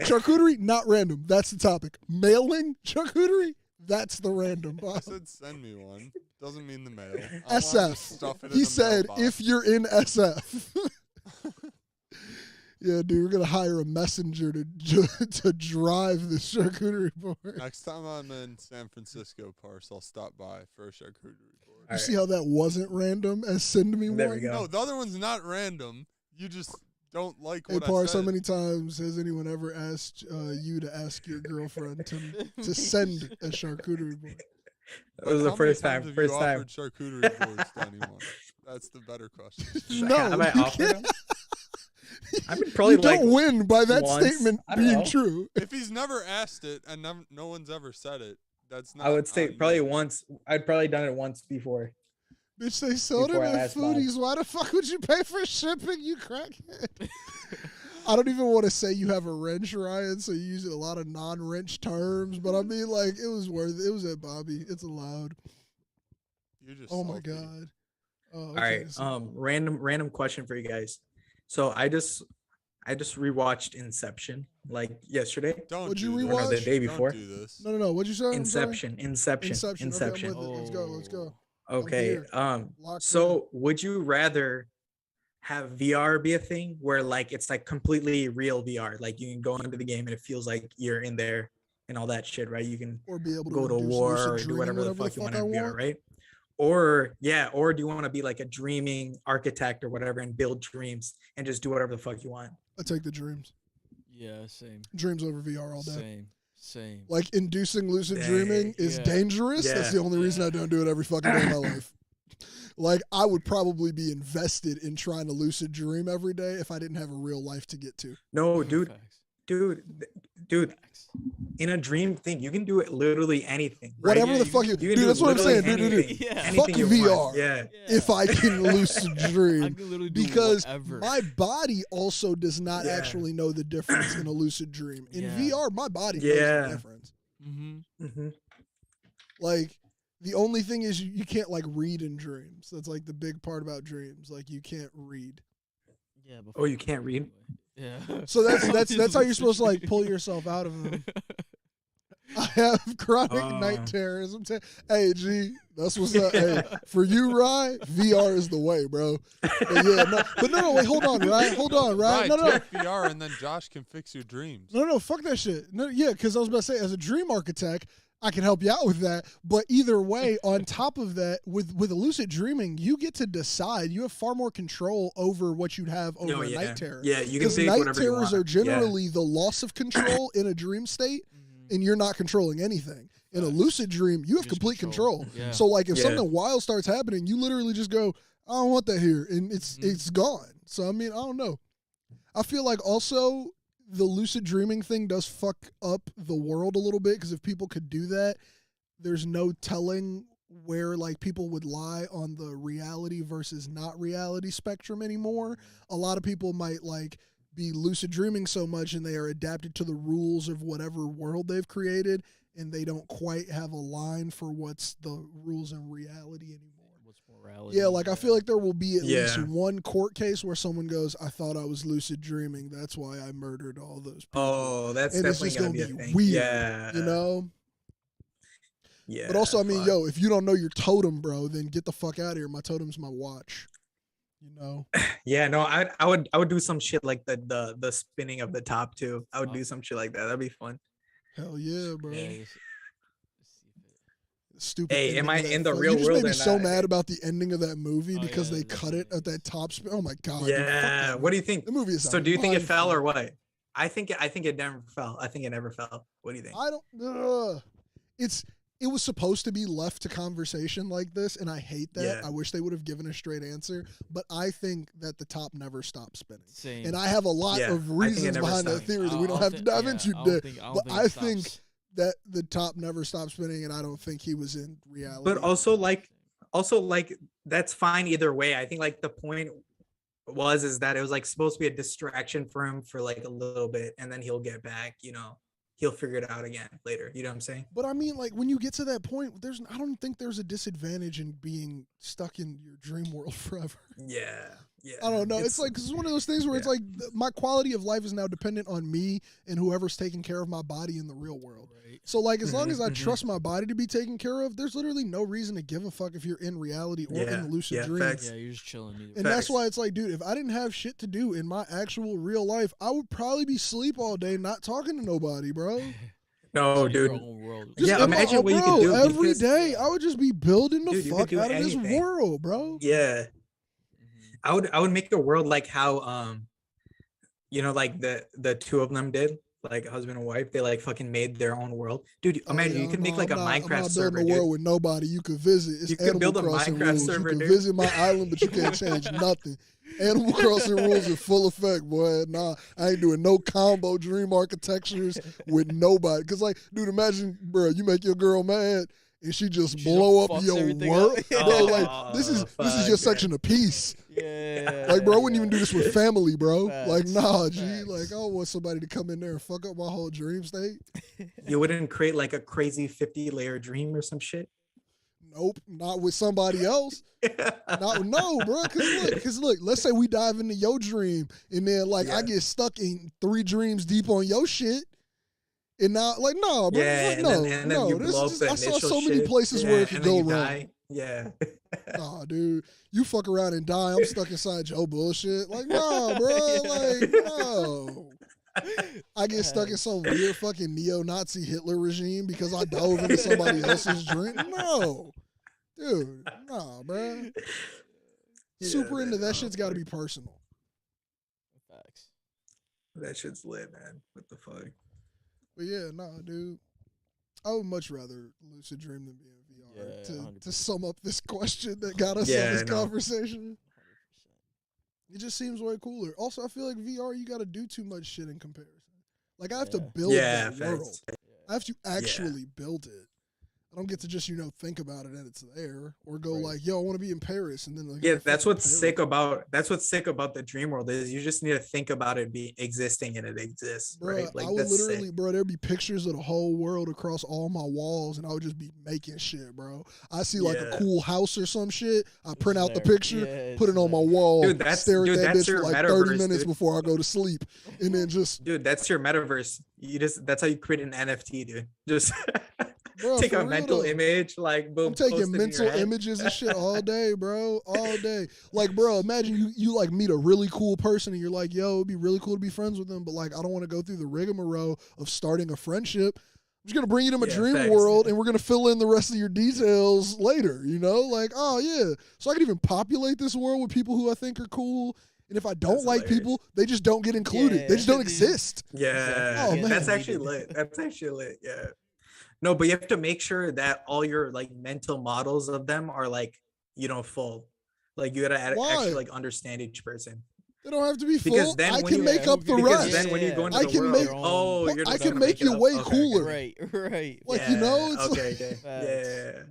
B: Charcuterie, not random. That's the topic. Mailing charcuterie, that's the random.
C: I said send me one. Doesn't mean the mail. I want to
B: SF.
C: stuff it in
B: He
C: the
B: said,
C: mailbox.
B: if you're in SF. Yeah, dude, we're gonna hire a messenger to drive the charcuterie board.
C: Next time I'm in San Francisco, Parse, I'll stop by for a charcuterie board.
B: You see how that wasn't random as send me
A: There
B: one?
A: we go.
C: No, the other one's not random. You just don't like
B: Hey,
C: what I
B: Parse,
C: said.
B: how many times has anyone ever asked you to ask your girlfriend to send a charcuterie board?
A: It was the
C: How many
A: first
C: times
A: time.
C: have
A: First
C: you
A: time.
C: offered charcuterie boards to anyone? That's the better question.
B: No,
A: Have I
B: you
A: offered
B: can't.
A: them? I've been probably
B: You
A: like
B: don't win by that
A: once.
B: statement
A: I don't
B: being
A: know.
B: true.
C: If he's never asked it and no one's ever said it, that's not.
A: I would say
C: on
A: probably
C: you.
A: once. I'd probably done it once before.
B: Bitch, they sold it
A: Before I
B: at
A: asked Bob.
B: Foodies. Why the fuck would you pay for shipping, you crackhead? I don't even want to say you have a wrench, Ryan, so you use a lot of non-wrench terms, but I mean, like, it was worth it. It was at Bobby. It's allowed.
C: You're just.
B: Oh, my
C: salty.
B: God. Oh,
A: All right.
B: so-
A: Random question for you guys. So I just rewatched Inception like yesterday.
C: Don't
B: What'd
C: do
B: you
C: this.
B: rewatch?
A: Or no, the day
C: Don't
A: before.
C: do this.
B: No. What'd you say? I'm sorry?
A: Inception.
B: Inception. Okay, I'm with it. Let's go. Let's go.
A: Okay.
B: here. Locked
A: So would you rather have VR be a thing where like it's like completely real VR, like you can go into the game and it feels like you're in there and all that shit, right? You can
B: Or be able to
A: go to
B: reduce
A: war
B: lucid
A: or do
B: dreaming
A: whatever the
B: whenever
A: fuck you want
B: I
A: in VR,
B: want.
A: right? Or do you want to be like a dreaming architect or whatever and build dreams and just do whatever the fuck you want?
B: I take the dreams.
D: Yeah, same.
B: Dreams over VR all day.
D: Same.
B: Like inducing lucid
A: Dang.
B: dreaming is
D: Yeah.
B: dangerous. That's the
A: Yeah.
B: only reason I don't do it every fucking day of my life. Like I would probably be invested in trying to lucid dream every day if I didn't have a real life to get to.
A: No, dude,
D: Facts.
A: dude,
D: Facts.
A: in a dream thing, you can do it literally anything. Right?
B: Whatever the fuck you,
A: You can
B: dude.
A: do
B: That's what I'm
A: literally
B: saying, dude.
A: anything.
D: Yeah.
A: Anything
B: Fuck
A: you
B: VR.
A: want. Yeah.
B: If I can lucid
D: I
B: dream,
D: can literally do
B: because
D: whatever.
B: my body also does not
A: Yeah.
B: actually know the difference in a lucid dream. In
D: Yeah.
B: VR, my body knows
A: Yeah.
B: the difference.
D: Mm-hmm.
A: Mm-hmm.
B: Like the only thing is you can't like read in dreams. That's like the big part about dreams. Like you can't read.
D: Yeah.
A: Oh, you can't read?
D: Yeah.
B: So that's how you're supposed to like pull yourself out of them. I have chronic night terrors. Hey G, that's what's up. Hey, for you, Rye, VR is the way, bro. But yeah, no, wait, hold on, Rye.
C: Right,
B: No.
C: take VR and then Josh can fix your dreams.
B: No, fuck that shit. No, yeah, because I was about to say, as a dream architect, I can help you out with that. But either way, on top of that, with a lucid dreaming, you get to decide. You have far more control over what you'd have over a night terror.
A: Yeah, you can
B: Because
A: say
B: night
A: whatever you
B: terrors
A: want.
B: are generally the loss of control in a dream state, and you're not controlling anything. In a lucid dream, you have
D: Just
B: complete control.
D: Yeah.
B: So, like, if
A: Yeah.
B: something wild starts happening, you literally just go, "I don't want that here," and it's gone. So, I mean, I don't know. I feel like also the lucid dreaming thing does fuck up the world a little bit because if people could do that, there's no telling where like people would lie on the reality versus not reality spectrum anymore. A lot of people might like be lucid dreaming so much and they are adapted to the rules of whatever world they've created and they don't quite have a line for what's the rules in reality anymore.
D: What's morality?
B: Yeah, like I feel like there will be at least
A: Yeah.
B: one court case where someone goes, "I thought I was lucid dreaming. That's why I murdered all those people."
A: Oh, that's
B: And it's
A: definitely
B: just
A: gonna
B: gonna
A: be a
B: be
A: thing.
B: weird,
A: Yeah.
B: you know?
A: Yeah.
B: But also, I mean,
A: fuck.
B: yo, if you don't know your totem, bro, then get the fuck out of here. My totem's my watch. You know?
A: Yeah, no, I would do some shit like the spinning of the top too. I would do some shit like that. That'd be fun.
B: Hell yeah, bro.
D: Yeah,
B: Stupid.
A: Hey,
B: ending
A: am I
B: of that
A: in the
B: film.
A: real
B: You just
A: world
B: made me
A: or
B: so
A: not?
B: mad about the ending of that movie
D: Oh,
B: because
D: yeah,
B: they
D: that's
B: cut it at that top spin. Oh my god. dude, fuck
A: Yeah.
B: that
A: What do
B: movie.
A: you think?
B: The movie is
A: So do you think it fell
B: mindfuck.
A: or what? I think it never fell. I think it never fell. What do you think?
B: I don't. It was supposed to be left to conversation like this, and I hate that.
A: Yeah.
B: I wish they would have given a straight answer, but I think that the top never stopped spinning.
D: same.
B: And I have a lot
A: Yeah,
B: of
A: I think it
B: reasons
A: never
B: behind that
A: stopped.
B: their that we don't have to dive into today. But I think that the top never stopped spinning, and I don't think he was in reality.
A: But also like that's fine either way. I think like the point is that it was like supposed to be a distraction for him for like a little bit, and then he'll get back, he'll figure it out again later. You know what I'm saying?
B: But I mean, like when you get to that point, I don't think there's a disadvantage in being stuck in your dream world forever.
A: Yeah.
B: I don't know. It's like, cause it's one of those things where it's like my quality of life is now dependent on me and whoever's taking care of my body in the real world.
D: Right.
B: So like, as long as I trust my body to be taken care of, there's literally no reason to give a fuck if you're in reality or in the lucid dream.
A: Facts.
D: Yeah, you're just chilling.
B: And that's why it's like, dude, if I didn't have shit to do in my actual real life, I would probably be asleep all day, not talking to nobody, bro.
A: No, dude.
B: Just
A: imagine what you could do
B: every day. I would just be building the fuck out of this
A: anything.
B: world, bro.
A: Yeah. I would make the world like how like the two of them did, like husband and wife. They like fucking made their own world, dude. Imagine you could make like a Minecraft server,
B: dude. A world with nobody you could visit. It's
A: you could build a
B: Minecraft
A: rules.
B: server. You
A: can
B: visit my island, but you can't change nothing. Animal Crossing rules in full effect, boy. Nah, I ain't doing no combo dream architectures with nobody. Cause like, dude, imagine, bro, you make your girl mad and she just blow up your world. Bro, like this is your section of peace.
D: Yeah.
B: Like, bro, I wouldn't even do this with family, bro. Facts, like, nah, G. Like, I don't want somebody to come in there and fuck up my whole dream state.
A: You wouldn't create like a crazy 50-layer dream or some shit?
B: Nope, not with somebody else. No, bro. Cause look, let's say we dive into your dream and then like I get stuck in 3 dreams deep on your shit. And now, like, no, bro.
A: Yeah,
B: like, no,
A: and then you blow up the
B: I saw
A: initial
B: so many places where it could go wrong.
A: Die. Yeah.
B: Nah, dude. You fuck around and die. I'm stuck inside your bullshit. Like, no, bro. Like, no. I get stuck in some weird fucking neo-Nazi Hitler regime because I dove into somebody else's dream. No. Dude, nah, bro. Super into that shit's got to be personal.
D: Facts.
A: That shit's lit, man. What the fuck?
B: But yeah, nah, dude. I would much rather lucid dream than be in VR. To sum up this question that got us on this conversation. 100%. It just seems way cooler. Also, I feel like VR, you got to do too much shit in comparison. Like, I have to build that world. I have to actually build it. I don't get to just, think about it and it's there, or go like, yo, I want to be in Paris, and then like,
A: that's what's sick about the dream world is you just need to think about it existing and it exists,
B: bro,
A: right? Like,
B: I would literally,
A: sick.
B: Bro, there'd be pictures of the whole world across all my walls, and I would just be making shit, bro. I see like a cool house or some shit, I print out the picture, put it on my wall, stare at that bitch for like 30 minutes before I go to sleep, and then just
A: that's your metaverse. That's how you create an NFT, dude. Just
B: bro,
A: take a mental image, like boom.
B: I'm taking mental images and shit all day, bro. All day. Like, bro, imagine you like meet a really cool person and you're like, yo, it'd be really cool to be friends with them, but like I don't want to go through the rigmarole of starting a friendship. I'm just gonna bring you to my dream world and we're gonna fill in the rest of your details later, Like, oh yeah. So I can even populate this world with people who I think are cool. And if I don't like people, they just don't get included. They just don't exist.
A: Yeah.
B: Oh, man.
A: That's actually lit. Yeah. No, but you have to make sure that all your like mental models of them are like, full. Like you gotta actually like understand each person.
B: They don't have to be full.
A: Because then
B: I can make up the rest.
A: Then when you go into the world,
B: I can make you way cooler.
D: Right.
B: Like, it's
A: okay. Yeah.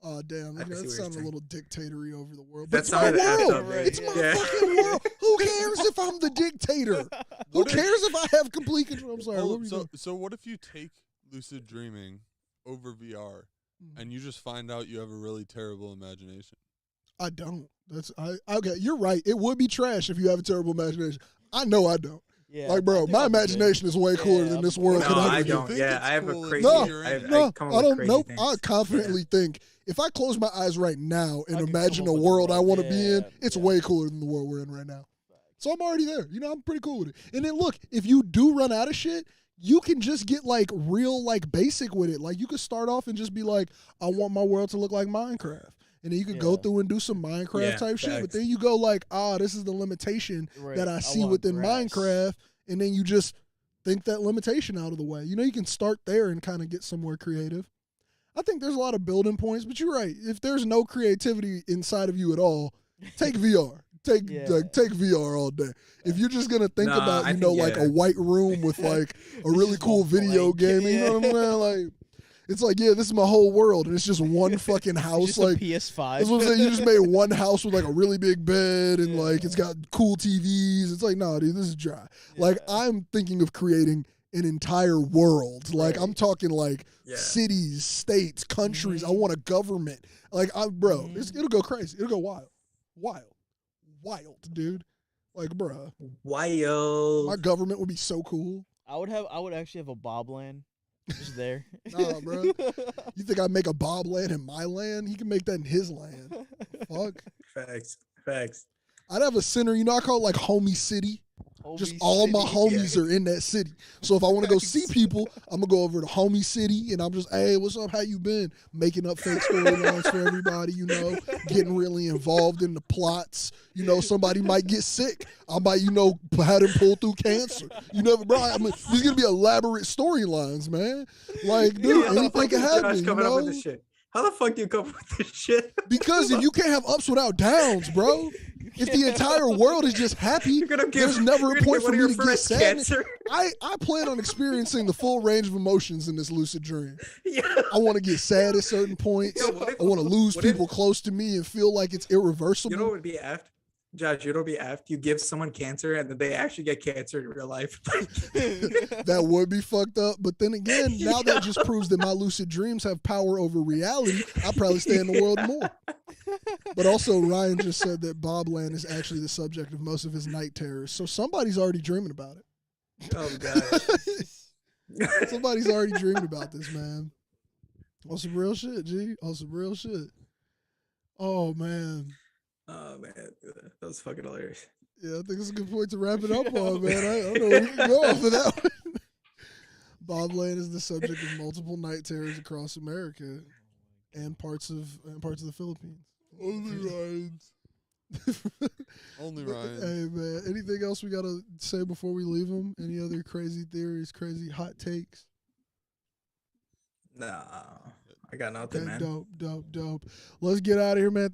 B: Oh, damn. That sounded a little dictatory over the world.
A: But
B: it's my world. It's my fucking world. Who cares if I'm the dictator? Who cares if I have complete control? I'm sorry.
C: So what if you take lucid dreaming over VR and you just find out you have a really terrible imagination?
B: I don't. Okay, you're right. It would be trash if you have a terrible imagination. I know I don't. Yeah, like, bro, my imagination is way cooler than this world could ever be.
A: I don't. Yeah, I have a crazy.
B: I don't. Nope. I confidently think if I close my eyes right now and imagine a world I want to be in, it's way cooler than the world we're in right now. So I'm already there. I'm pretty cool with it. And then look, if you do run out of shit, you can just get like real like basic with it. Like you could start off and just be like, I want my world to look like Minecraft. And then you could go through and do some Minecraft type shit. But then you go like, this is the limitation that I see within Minecraft. And then you just think that limitation out of the way. You can start there and kind of get somewhere creative. I think there's a lot of building points, but you're right. If there's no creativity inside of you at all, take VR. take
D: Yeah.
B: take VR all day. If you're just gonna think
A: Nah,
B: about
A: I
B: like
A: think,
B: a white room with like a really
D: just
B: cool
D: one
B: video
D: blank,
B: game, you know what I'm saying? Like it's like, yeah, this is my whole world, and it's just one fucking
D: It's
B: house.
D: just
B: Like
D: a PS5.
B: that's what I'm saying. You just made one house with like a really big bed and like it's got cool TVs. It's like, no, dude, this is dry. Like I'm thinking of creating an entire world. Like I'm
A: Right.
B: talking like
A: Yeah.
B: cities, states, countries. I want a government. Like it'll go crazy. It'll go wild, dude. Like, bro, my
A: Wild.
B: government would be so cool.
D: I would actually have a Bobland just there.
B: Nah, bro. You think I'd make a Bob land in my land? He can make that in his land. Fuck.
A: Facts.
B: I'd have a center, I call it like Homie City. Just
D: Homie
B: all my
D: City.
B: homies are in that city. So if I want to go see people, I'm gonna go over to Homie City and I'm just, hey, what's up? How you been? Making up fake storylines for everybody, getting really involved in the plots. Somebody might get sick. I might, have them pull through cancer. You never, bro. I mean, there's gonna be elaborate storylines, man. Like, dude, anything can happen.
A: Coming up with this shit. How the fuck do you come up with this shit?
B: Because if you can't have ups without downs, bro. If the entire world is just happy, there's never a point for me to get sad. I plan on experiencing the full range of emotions in this lucid dream.
A: Yeah.
B: I want to get sad at certain points. I want to lose people close to me and feel like it's irreversible.
A: You know what would be aft? Josh, you know what would be aft? You give someone cancer and then they actually get cancer in real life.
B: That would be fucked up. But then again, now that just proves that my lucid dreams have power over reality. I'll probably stay in the world more. But also, Ryan just said that Bobland is actually the subject of most of his night terrors. So somebody's already dreaming about it.
A: Oh, God.
B: Somebody's already dreaming about this, man. On some real shit, G. On some real shit. Oh, man.
A: Oh, man. That was fucking hilarious.
B: Yeah, I think it's a good point to wrap it up on, man. I don't know where we can go off of that one. Bobland is the subject of multiple night terrors across America and parts of the Philippines.
C: Only Ryan's. Only Ryan.
B: Hey, man. Anything else we got to say before we leave them? Any other crazy theories, crazy hot takes?
A: Nah. I got nothing,
B: Okay,
A: man.
B: dope. Let's get out of here, man.